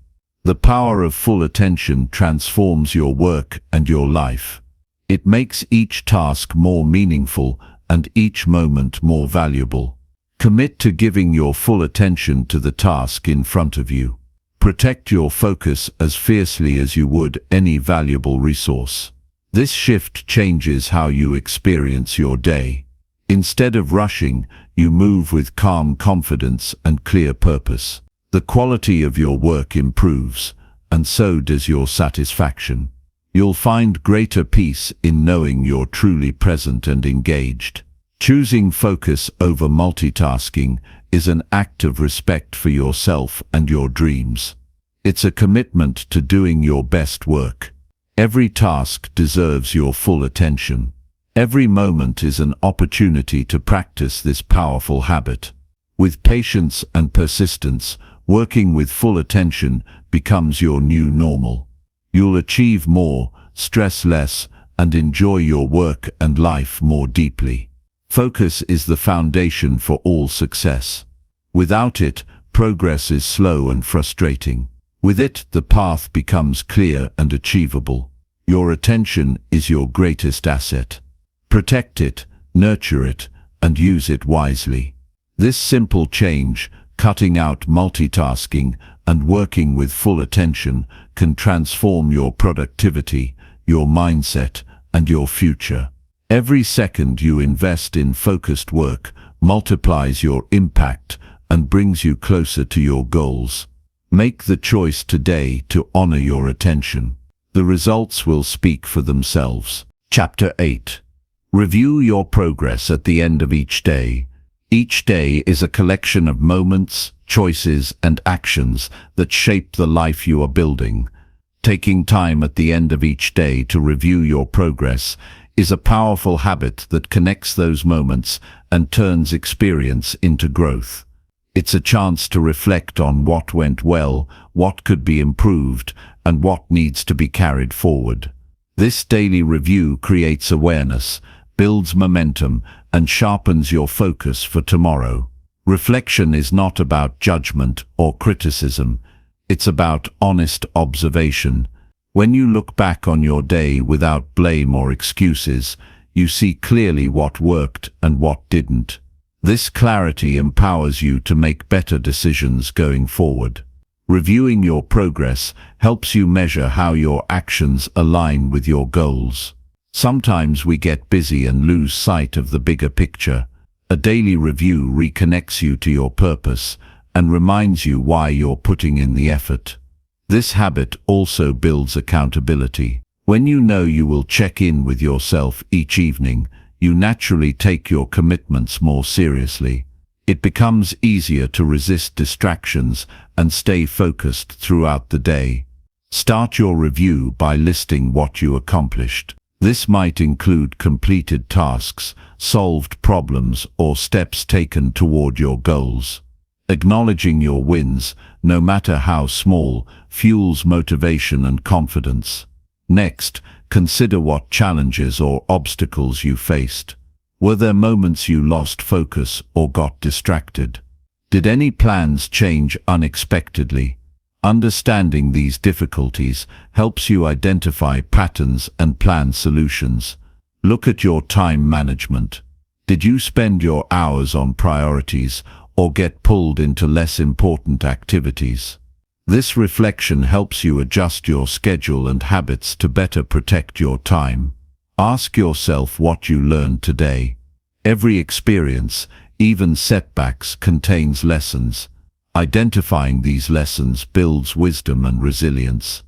The power of full attention transforms your work and your life. It makes each task more meaningful and each moment more valuable. Commit to giving your full attention to the task in front of you. Protect your focus as fiercely as you would any valuable resource. This shift changes how you experience your day. Instead of rushing, you move with calm confidence and clear purpose. The quality of your work improves, and so does your satisfaction. You'll find greater peace in knowing you're truly present and engaged. Choosing focus over multitasking is an act of respect for yourself and your dreams. It's a commitment to doing your best work. Every task deserves your full attention. Every moment is an opportunity to practice this powerful habit. With patience and persistence, working with full attention becomes your new normal. You'll achieve more, stress less, and enjoy your work and life more deeply. Focus is the foundation for all success. Without it, progress is slow and frustrating. With it, the path becomes clear and achievable. Your attention is your greatest asset. Protect it, nurture it, and use it wisely. This simple change, cutting out multitasking and working with full attention, can transform your productivity, your mindset, and your future. Every second you invest in focused work multiplies your impact and brings you closer to your goals. Make the choice today to honor your attention. The results will speak for themselves. Chapter 8. Review your progress at the end of each day. Each day is a collection of moments, choices, and actions that shape the life you are building. Taking time at the end of each day to review your progress is a powerful habit that connects those moments and turns experience into growth. It's a chance to reflect on what went well, what could be improved, and what needs to be carried forward. This daily review creates awareness, builds momentum, and sharpens your focus for tomorrow. Reflection is not about judgment or criticism. It's about honest observation. When you look back on your day without blame or excuses, you see clearly what worked and what didn't. This clarity empowers you to make better decisions going forward. Reviewing your progress helps you measure how your actions align with your goals. Sometimes we get busy and lose sight of the bigger picture. A daily review reconnects you to your purpose and reminds you why you're putting in the effort. This habit also builds accountability. When you know you will check in with yourself each evening, you naturally take your commitments more seriously. It becomes easier to resist distractions and stay focused throughout the day. Start your review by listing what you accomplished. This might include completed tasks, solved problems, or steps taken toward your goals. Acknowledging your wins, no matter how small, fuels motivation and confidence. Next, consider what challenges or obstacles you faced. Were there moments you lost focus or got distracted? Did any plans change unexpectedly? Understanding these difficulties helps you identify patterns and plan solutions. Look at your time management. Did you spend your hours on priorities or get pulled into less important activities? This reflection helps you adjust your schedule and habits to better protect your time. Ask yourself what you learned today. Every experience, even setbacks, contains lessons. Identifying these lessons builds wisdom and resilience.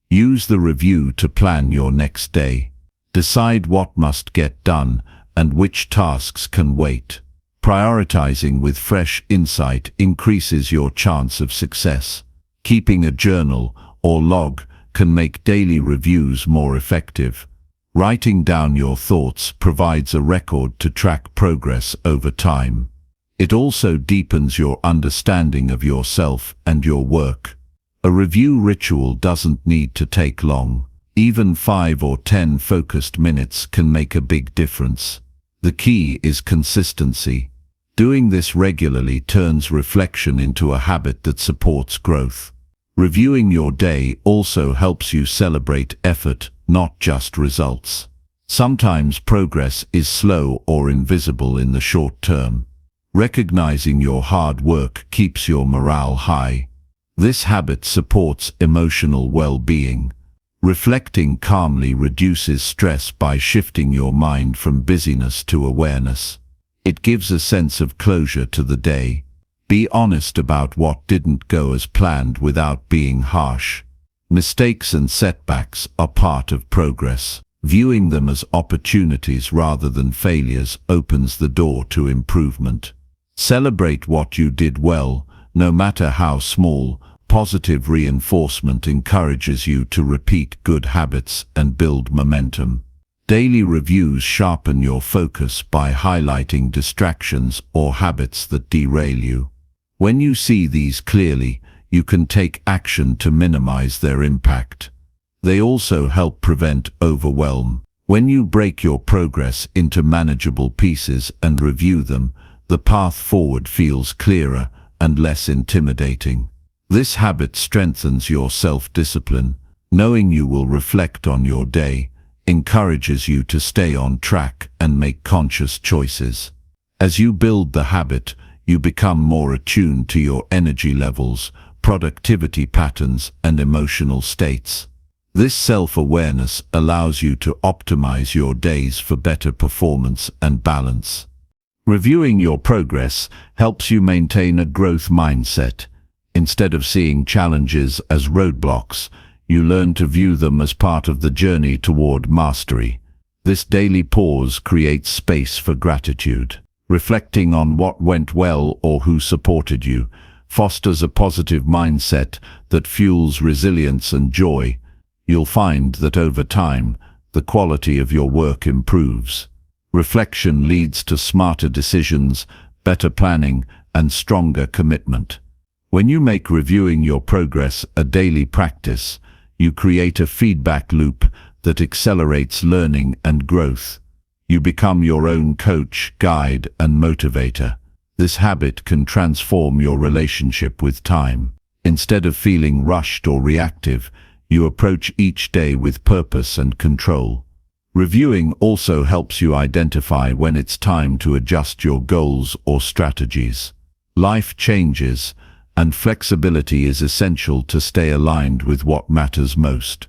Use the review to plan your next day. Decide what must get done and which tasks can wait. Prioritizing with fresh insight increases your chance of success. Keeping a journal or log can make daily reviews more effective. Writing down your thoughts provides a record to track progress over time. It also deepens your understanding of yourself and your work. A review ritual doesn't need to take long. Even 5 or 10 focused minutes can make a big difference. The key is consistency. Doing this regularly turns reflection into a habit that supports growth. Reviewing your day also helps you celebrate effort, not just results. Sometimes progress is slow or invisible in the short term. Recognizing your hard work keeps your morale high. This habit supports emotional well-being. Reflecting calmly reduces stress by shifting your mind from busyness to awareness. It gives a sense of closure to the day. Be honest about what didn't go as planned without being harsh. Mistakes and setbacks are part of progress. Viewing them as opportunities rather than failures opens the door to improvement. Celebrate what you did well, no matter how small. Positive reinforcement encourages you to repeat good habits and build momentum. Daily reviews sharpen your focus by highlighting distractions or habits that derail you. When you see these clearly, you can take action to minimize their impact. They also help prevent overwhelm. When you break your progress into manageable pieces and review them, the path forward feels clearer and less intimidating. This habit strengthens your self-discipline. Knowing you will reflect on your day encourages you to stay on track and make conscious choices. As you build the habit, you become more attuned to your energy levels, productivity patterns, and emotional states. This self-awareness allows you to optimize your days for better performance and balance. Reviewing your progress helps you maintain a growth mindset. Instead of seeing challenges as roadblocks, you learn to view them as part of the journey toward mastery. This daily pause creates space for gratitude. Reflecting on what went well or who supported you fosters a positive mindset that fuels resilience and joy. You'll find that over time, the quality of your work improves. Reflection leads to smarter decisions, better planning, and stronger commitment. When you make reviewing your progress a daily practice, you create a feedback loop that accelerates learning and growth. You become your own coach, guide, and motivator. This habit can transform your relationship with time. Instead of feeling rushed or reactive, you approach each day with purpose and control. Reviewing also helps you identify when it's time to adjust your goals or strategies. Life changes, and flexibility is essential to stay aligned with what matters most.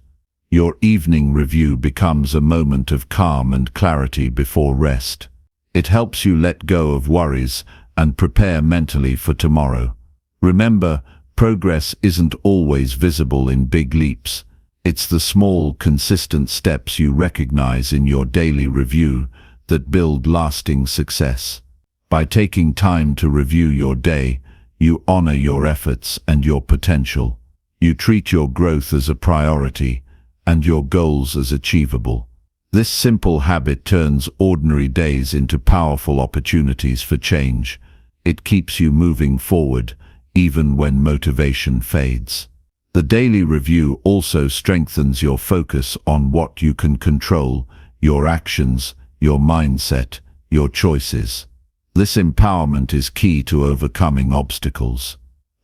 Your evening review becomes a moment of calm and clarity before rest. It helps you let go of worries and prepare mentally for tomorrow. Remember, progress isn't always visible in big leaps. It's the small, consistent steps you recognize in your daily review that build lasting success. By taking time to review your day, you honor your efforts and your potential. You treat your growth as a priority and your goals as achievable. This simple habit turns ordinary days into powerful opportunities for change. It keeps you moving forward, even when motivation fades. The daily review also strengthens your focus on what you can control, your actions, your mindset, your choices. This empowerment is key to overcoming obstacles.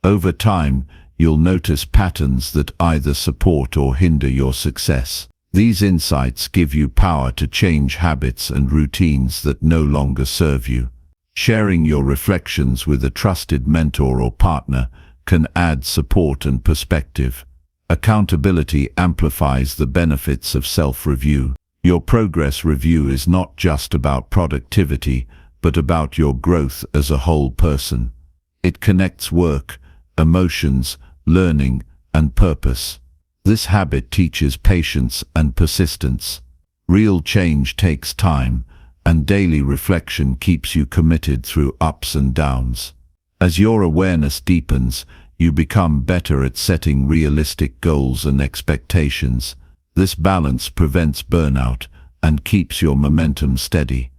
Over time, you'll notice patterns that either support or hinder your success. These insights give you power to change habits and routines that no longer serve you. Sharing your reflections with a trusted mentor or partner can add support and perspective. Accountability amplifies the benefits of self-review. Your progress review is not just about productivity, but about your growth as a whole person. It connects work, emotions, learning, and purpose. This habit teaches patience and persistence. Real change takes time, and daily reflection keeps you committed through ups and downs. As your awareness deepens, you become better at setting realistic goals and expectations. This balance prevents burnout and keeps your momentum steady.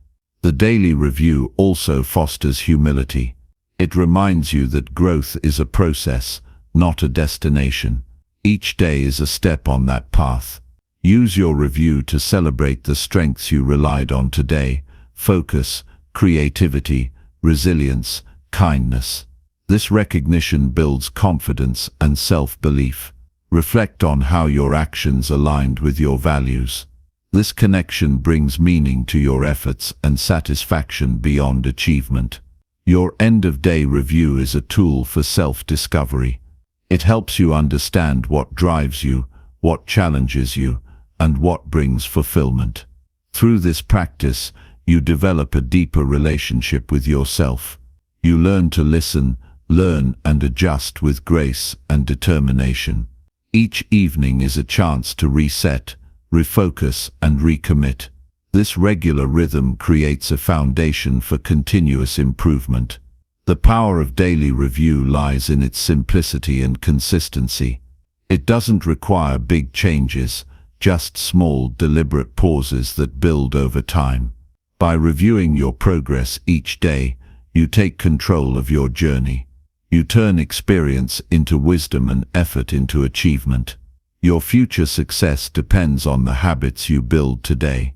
The daily review also fosters humility. It reminds you that growth is a process, not a destination. Each day is a step on that path. Use your review to celebrate the strengths you relied on today: focus, creativity, resilience, kindness. This recognition builds confidence and self-belief. Reflect on how your actions aligned with your values. This connection brings meaning to your efforts and satisfaction beyond achievement. Your end-of-day review is a tool for self-discovery. It helps you understand what drives you, what challenges you, and what brings fulfillment. Through this practice, you develop a deeper relationship with yourself. You learn to listen, learn, and adjust with grace and determination. Each evening is a chance to reset, refocus, and recommit. This regular rhythm creates a foundation for continuous improvement. The power of daily review lies in its simplicity and consistency. It doesn't require big changes, just small, deliberate pauses that build over time. By reviewing your progress each day, you take control of your journey. You turn experience into wisdom and effort into achievement. Your future success depends on the habits you build today.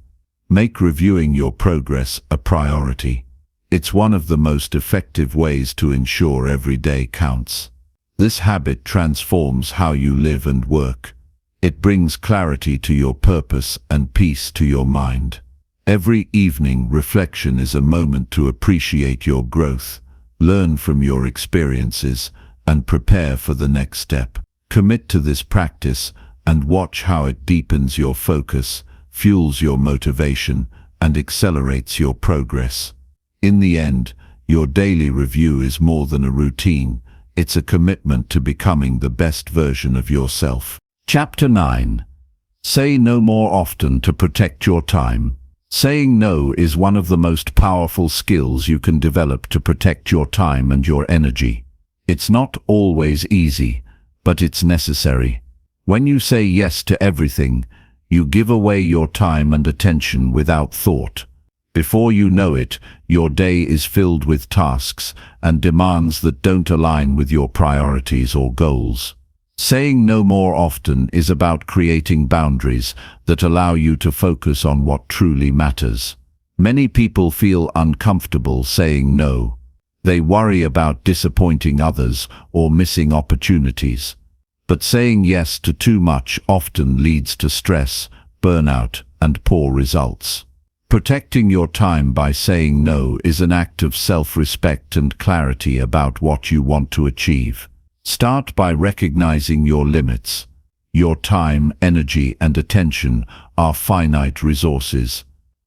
Make reviewing your progress a priority. It's one of the most effective ways to ensure every day counts. This habit transforms how you live and work. It brings clarity to your purpose and peace to your mind. Every evening, reflection is a moment to appreciate your growth, learn from your experiences, and prepare for the next step. Commit to this practice and watch how it deepens your focus, fuels your motivation, and accelerates your progress. In the end, your daily review is more than a routine. It's a commitment to becoming the best version of yourself. Chapter 9. Say no more often to protect your time. Saying no is one of the most powerful skills you can develop to protect your time and your energy. It's not always easy, but it's necessary. When you say yes to everything, you give away your time and attention without thought. Before you know it, your day is filled with tasks and demands that don't align with your priorities or goals. Saying no more often is about creating boundaries that allow you to focus on what truly matters. Many people feel uncomfortable saying no. They worry about disappointing others or missing opportunities. But saying yes to too much often leads to stress, burnout, and poor results. Protecting your time by saying no is an act of self-respect and clarity about what you want to achieve. Start by recognizing your limits. Your time, energy, and attention are finite resources.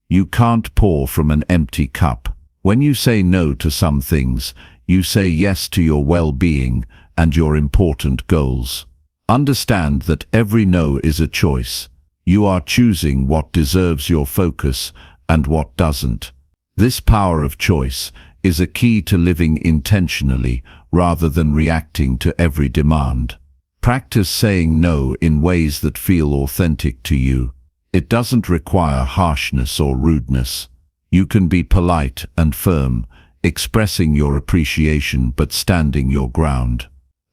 You can't pour from an empty cup. When you say no to some things, you say yes to your well-being and your important goals. Understand that every no is a choice. You are choosing what deserves your focus and what doesn't. This power of choice is a key to living intentionally rather than reacting to every demand. Practice saying no in ways that feel authentic to you. It doesn't require harshness or rudeness. You can be polite and firm, expressing your appreciation but standing your ground.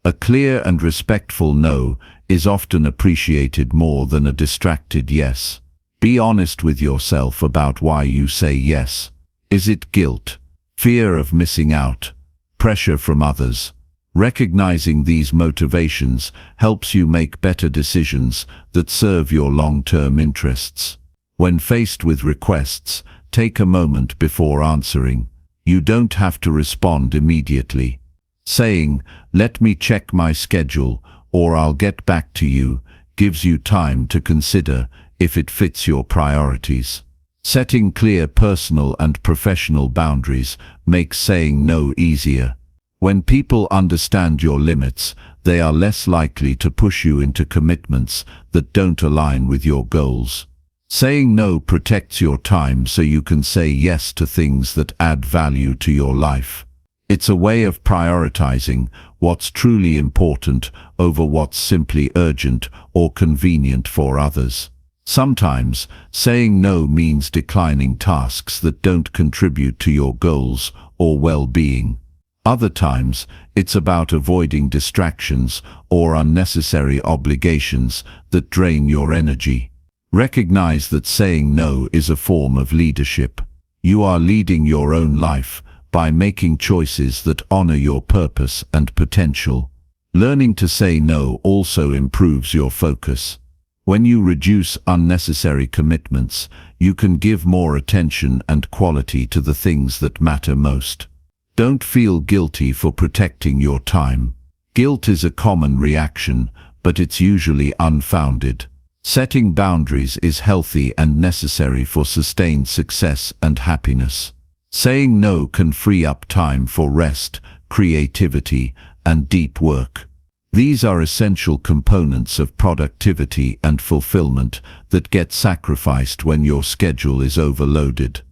A clear and respectful no is often appreciated more than a distracted yes. Be honest with yourself about why you say yes. Is it guilt, fear of missing out, pressure from others? Recognizing these motivations helps you make better decisions that serve your long-term interests. When faced with requests, take a moment before answering. You don't have to respond immediately. Saying, "Let me check my schedule," or "I'll get back to you," gives you time to consider if it fits your priorities. Setting clear personal and professional boundaries makes saying no easier. When people understand your limits, they are less likely to push you into commitments that don't align with your goals. Saying no protects your time so you can say yes to things that add value to your life. It's a way of prioritizing what's truly important over what's simply urgent or convenient for others. Sometimes, saying no means declining tasks that don't contribute to your goals or well-being. Other times, it's about avoiding distractions or unnecessary obligations that drain your energy. Recognize that saying no is a form of leadership. You are leading your own life by making choices that honor your purpose and potential. Learning to say no also improves your focus. When you reduce unnecessary commitments, you can give more attention and quality to the things that matter most. Don't feel guilty for protecting your time. Guilt is a common reaction, but it's usually unfounded. Setting boundaries is healthy and necessary for sustained success and happiness. Saying no can free up time for rest, creativity, and deep work. These are essential components of productivity and fulfillment that get sacrificed when your schedule is overloaded.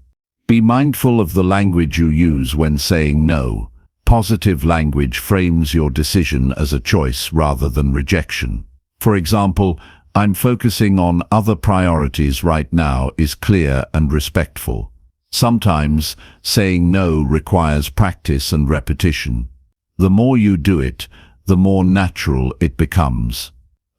Be mindful of the language you use when saying no. Positive language frames your decision as a choice rather than rejection. For example, "I'm focusing on other priorities right now" is clear and respectful. Sometimes, saying no requires practice and repetition. The more you do it, the more natural it becomes.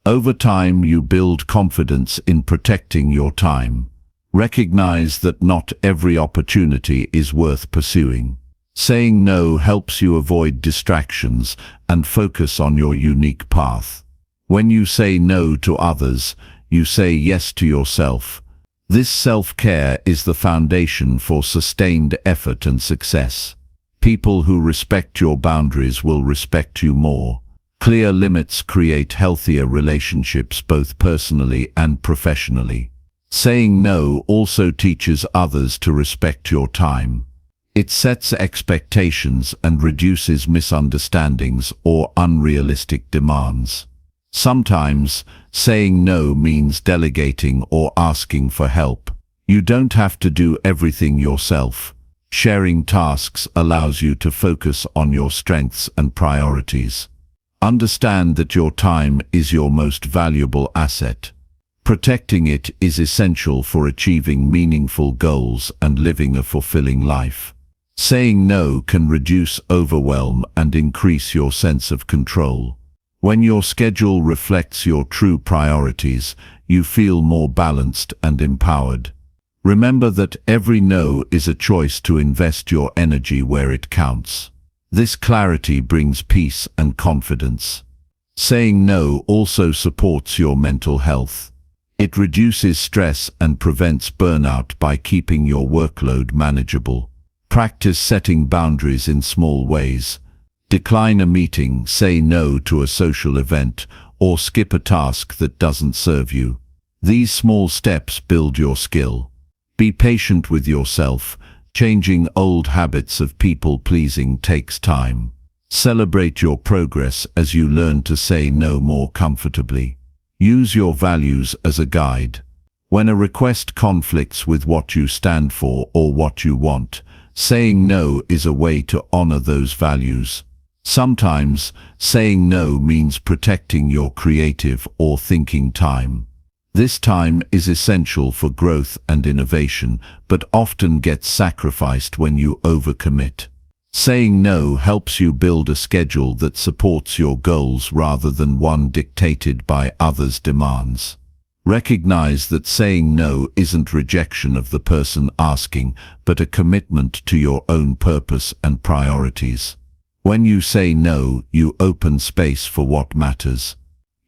Over time, you build confidence in protecting your time. Recognize that not every opportunity is worth pursuing. Saying no helps you avoid distractions and focus on your unique path. When you say no to others, you say yes to yourself. This self-care is the foundation for sustained effort and success. People who respect your boundaries will respect you more. Clear limits create healthier relationships both personally and professionally. Saying no also teaches others to respect your time. It sets expectations and reduces misunderstandings or unrealistic demands. Sometimes, saying no means delegating or asking for help. You don't have to do everything yourself. Sharing tasks allows you to focus on your strengths and priorities. Understand that your time is your most valuable asset. Protecting it is essential for achieving meaningful goals and living a fulfilling life. Saying no can reduce overwhelm and increase your sense of control. When your schedule reflects your true priorities, you feel more balanced and empowered. Remember that every no is a choice to invest your energy where it counts. This clarity brings peace and confidence. Saying no also supports your mental health. It reduces stress and prevents burnout by keeping your workload manageable. Practice setting boundaries in small ways. Decline a meeting, say no to a social event, or skip a task that doesn't serve you. These small steps build your skill. Be patient with yourself. Changing old habits of people-pleasing takes time. Celebrate your progress as you learn to say no more comfortably. Use your values as a guide. When a request conflicts with what you stand for or what you want, saying no is a way to honor those values. Sometimes, saying no means protecting your creative or thinking time. This time is essential for growth and innovation, but often gets sacrificed when you overcommit. Saying no helps you build a schedule that supports your goals rather than one dictated by others' demands. Recognize that saying no isn't rejection of the person asking, but a commitment to your own purpose and priorities. When you say no, you open space for what matters.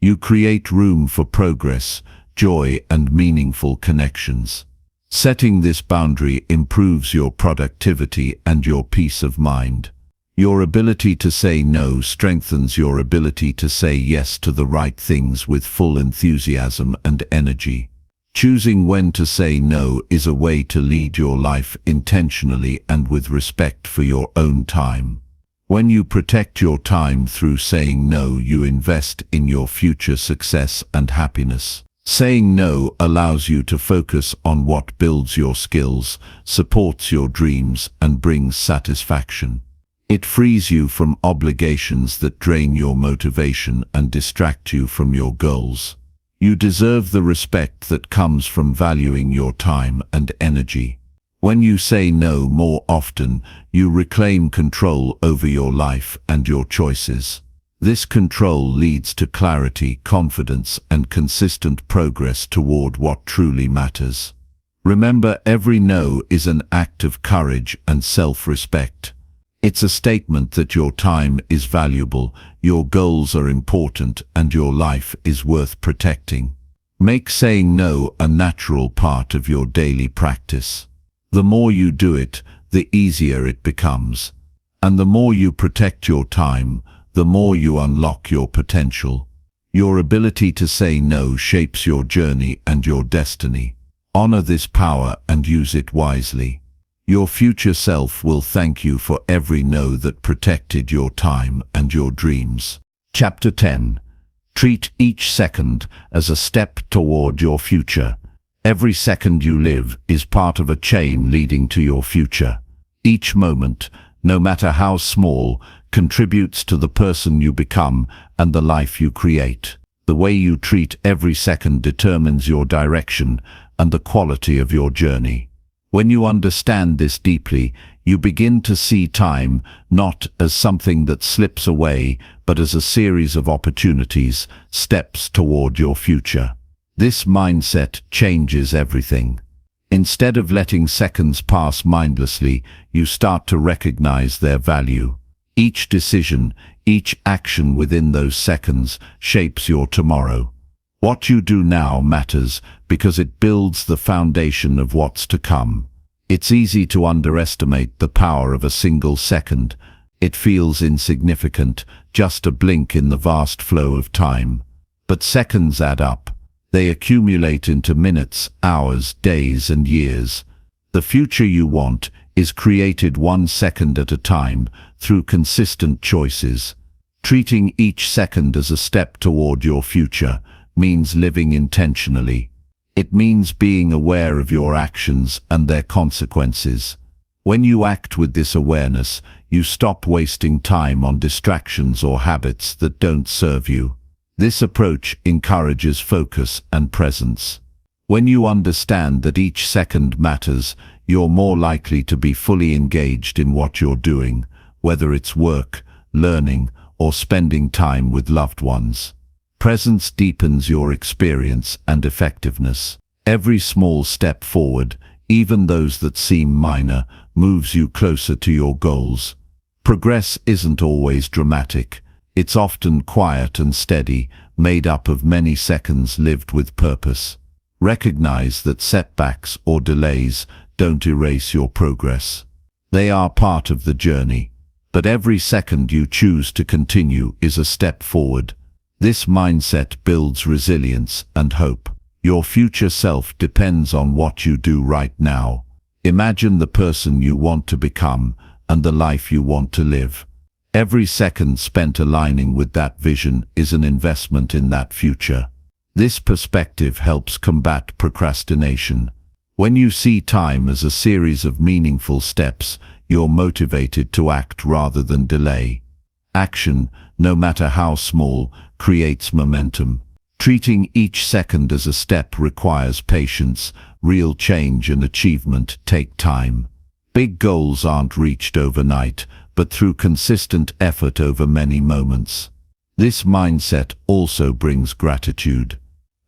You create room for progress, joy, and meaningful connections. Setting this boundary improves your productivity and your peace of mind. Your ability to say no strengthens your ability to say yes to the right things with full enthusiasm and energy. Choosing when to say no is a way to lead your life intentionally and with respect for your own time. When you protect your time through saying no, you invest in your future success and happiness. Saying no allows you to focus on what builds your skills, supports your dreams, and brings satisfaction. It frees you from obligations that drain your motivation and distract you from your goals. You deserve the respect that comes from valuing your time and energy. When you say no more often, you reclaim control over your life and your choices. This control leads to clarity, confidence, and consistent progress toward what truly matters. Remember, every no is an act of courage and self-respect. It's a statement that your time is valuable, your goals are important, and your life is worth protecting. Make saying no a natural part of your daily practice. The more you do it, the easier it becomes. And the more you protect your time, the more you unlock your potential. Your ability to say no shapes your journey and your destiny. Honor this power and use it wisely. Your future self will thank you for every no that protected your time and your dreams. Chapter 10. Treat each second as a step toward your future. Every second you live is part of a chain leading to your future. Each moment, no matter how small, contributes to the person you become and the life you create. The way you treat every second determines your direction and the quality of your journey. When you understand this deeply, you begin to see time not as something that slips away, but as a series of opportunities, steps toward your future. This mindset changes everything. Instead of letting seconds pass mindlessly, you start to recognize their value. Each decision, each action within those seconds shapes your tomorrow. What you do now matters because it builds the foundation of what's to come. It's easy to underestimate the power of a single second. It feels insignificant, just a blink in the vast flow of time. But seconds add up. They accumulate into minutes, hours, days, and years. The future you want is created 1 second at a time through consistent choices. Treating each second as a step toward your future means living intentionally. It means being aware of your actions and their consequences. When you act with this awareness, you stop wasting time on distractions or habits that don't serve you. This approach encourages focus and presence. When you understand that each second matters, you're more likely to be fully engaged in what you're doing, whether it's work, learning, or spending time with loved ones. Presence deepens your experience and effectiveness. Every small step forward, even those that seem minor, moves you closer to your goals. Progress isn't always dramatic. It's often quiet and steady, made up of many seconds lived with purpose. Recognize that setbacks or delays don't erase your progress. They are part of the journey, but every second you choose to continue is a step forward. This mindset builds resilience and hope. Your future self depends on what you do right now. Imagine the person you want to become and the life you want to live. Every second spent aligning with that vision is an investment in that future. This perspective helps combat procrastination. When you see time as a series of meaningful steps, you're motivated to act rather than delay. Action, no matter how small, creates momentum. Treating each second as a step requires patience. Real change and achievement take time. Big goals aren't reached overnight, but through consistent effort over many moments. This mindset also brings gratitude.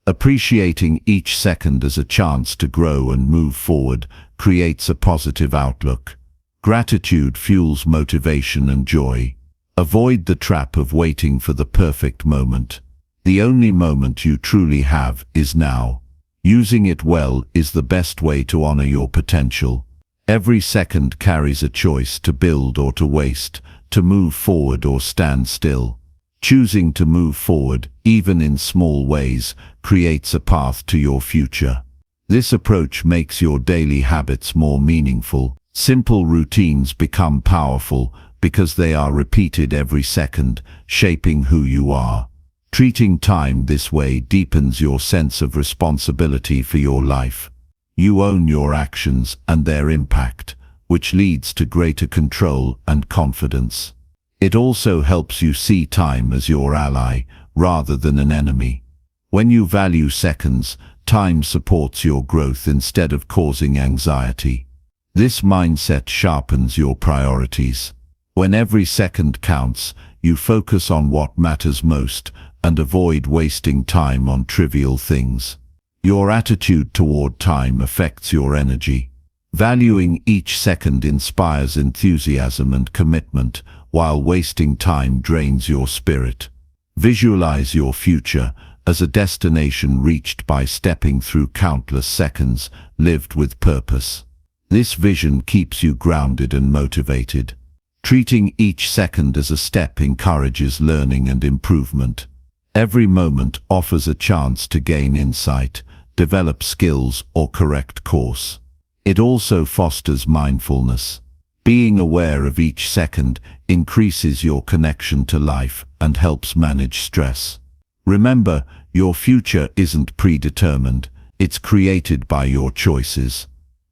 Appreciating each second as a chance to grow and move forward creates a positive outlook. Gratitude fuels motivation and joy. Avoid the trap of waiting for the perfect moment. The only moment you truly have is now. Using it well is the best way to honor your potential. Every second carries a choice to build or to waste, to move forward or stand still. Choosing to move forward, even in small ways, creates a path to your future. This approach makes your daily habits more meaningful. Simple routines become powerful because they are repeated every second, shaping who you are. Treating time this way deepens your sense of responsibility for your life. You own your actions and their impact, which leads to greater control and confidence. It also helps you see time as your ally rather than an enemy. When you value seconds, time supports your growth instead of causing anxiety. This mindset sharpens your priorities. When every second counts, you focus on what matters most and avoid wasting time on trivial things. Your attitude toward time affects your energy. Valuing each second inspires enthusiasm and commitment, while wasting time drains your spirit. Visualize your future as a destination reached by stepping through countless seconds lived with purpose. This vision keeps you grounded and motivated. Treating each second as a step encourages learning and improvement. Every moment offers a chance to gain insight, develop skills, or correct course. It also fosters mindfulness. Being aware of each second increases your connection to life and helps manage stress. Remember, your future isn't predetermined, it's created by your choices.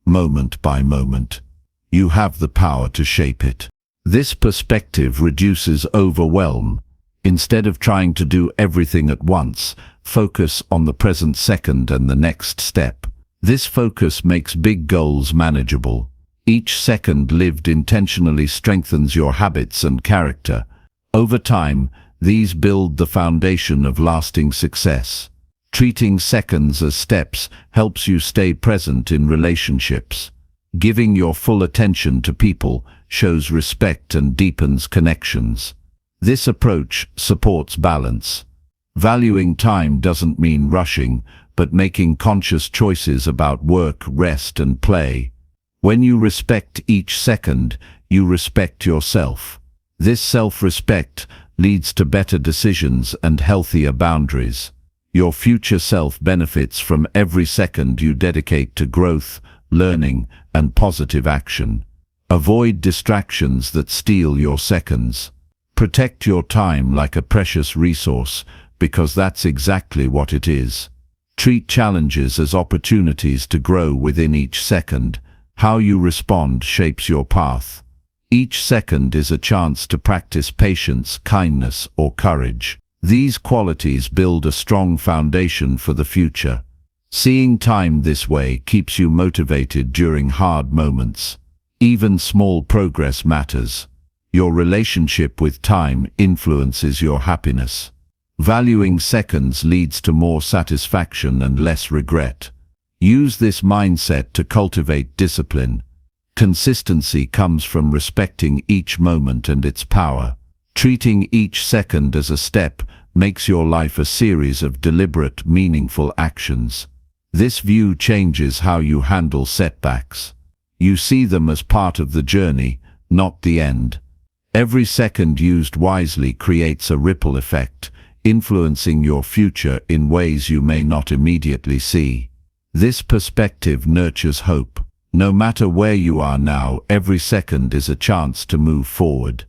Moment by moment, you have the power to shape it. This perspective reduces overwhelm. Instead of trying to do everything at once, focus on the present second and the next step. This focus makes big goals manageable. Each second lived intentionally strengthens your habits and character. Over time, these build the foundation of lasting success. Treating seconds as steps helps you stay present in relationships. Giving your full attention to people shows respect and deepens connections. This approach supports balance. Valuing time doesn't mean rushing, but making conscious choices about work, rest, and play. When you respect each second, you respect yourself. This self-respect leads to better decisions and healthier boundaries. Your future self benefits from every second you dedicate to growth, learning, and positive action. Avoid distractions that steal your seconds. Protect your time like a precious resource, because that's exactly what it is. Treat challenges as opportunities to grow within each second. How you respond shapes your path. Each second is a chance to practice patience, kindness, or courage. These qualities build a strong foundation for the future. Seeing time this way keeps you motivated during hard moments. Even small progress matters. Your relationship with time influences your happiness. Valuing seconds leads to more satisfaction and less regret. Use this mindset to cultivate discipline. Consistency comes from respecting each moment and its power. Treating each second as a step makes your life a series of deliberate, meaningful actions. This view changes how you handle setbacks. You see them as part of the journey, not the end. Every second used wisely creates a ripple effect, influencing your future in ways you may not immediately see. This perspective nurtures hope. No matter where you are now, every second is a chance to move forward.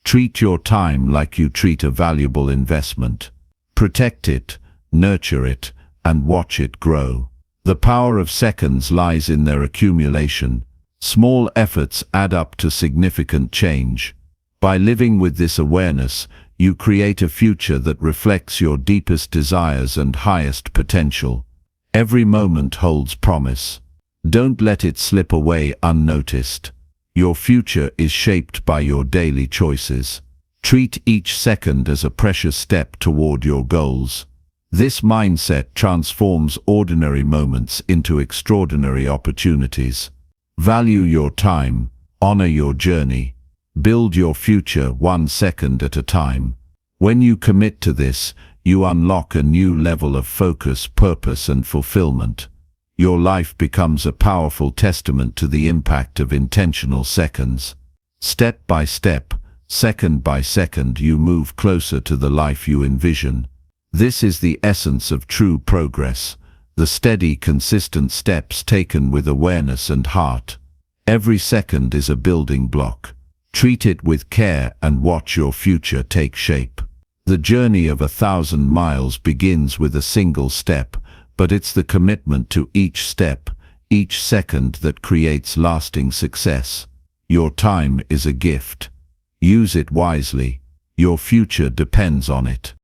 Treat your time like you treat a valuable investment. Protect it, nurture it, and watch it grow. The power of seconds lies in their accumulation. Small efforts add up to significant change. By living with this awareness, you create a future that reflects your deepest desires and highest potential. Every moment holds promise. Don't let it slip away unnoticed. Your future is shaped by your daily choices. Treat each second as a precious step toward your goals. This mindset transforms ordinary moments into extraordinary opportunities. Value your time, honor your journey. Build your future 1 second at a time. When you commit to this, you unlock a new level of focus, purpose, and fulfillment. Your life becomes a powerful testament to the impact of intentional seconds. Step by step, Second by second you move closer to the life you envision. This is the essence of true progress, the steady, consistent steps taken with awareness and heart. Every second is a building block. Treat it with care and watch your future take shape. The journey of 1,000 miles begins with a single step, but it's the commitment to each step, each second that creates lasting success. Your time is a gift. Use it wisely. Your future depends on it.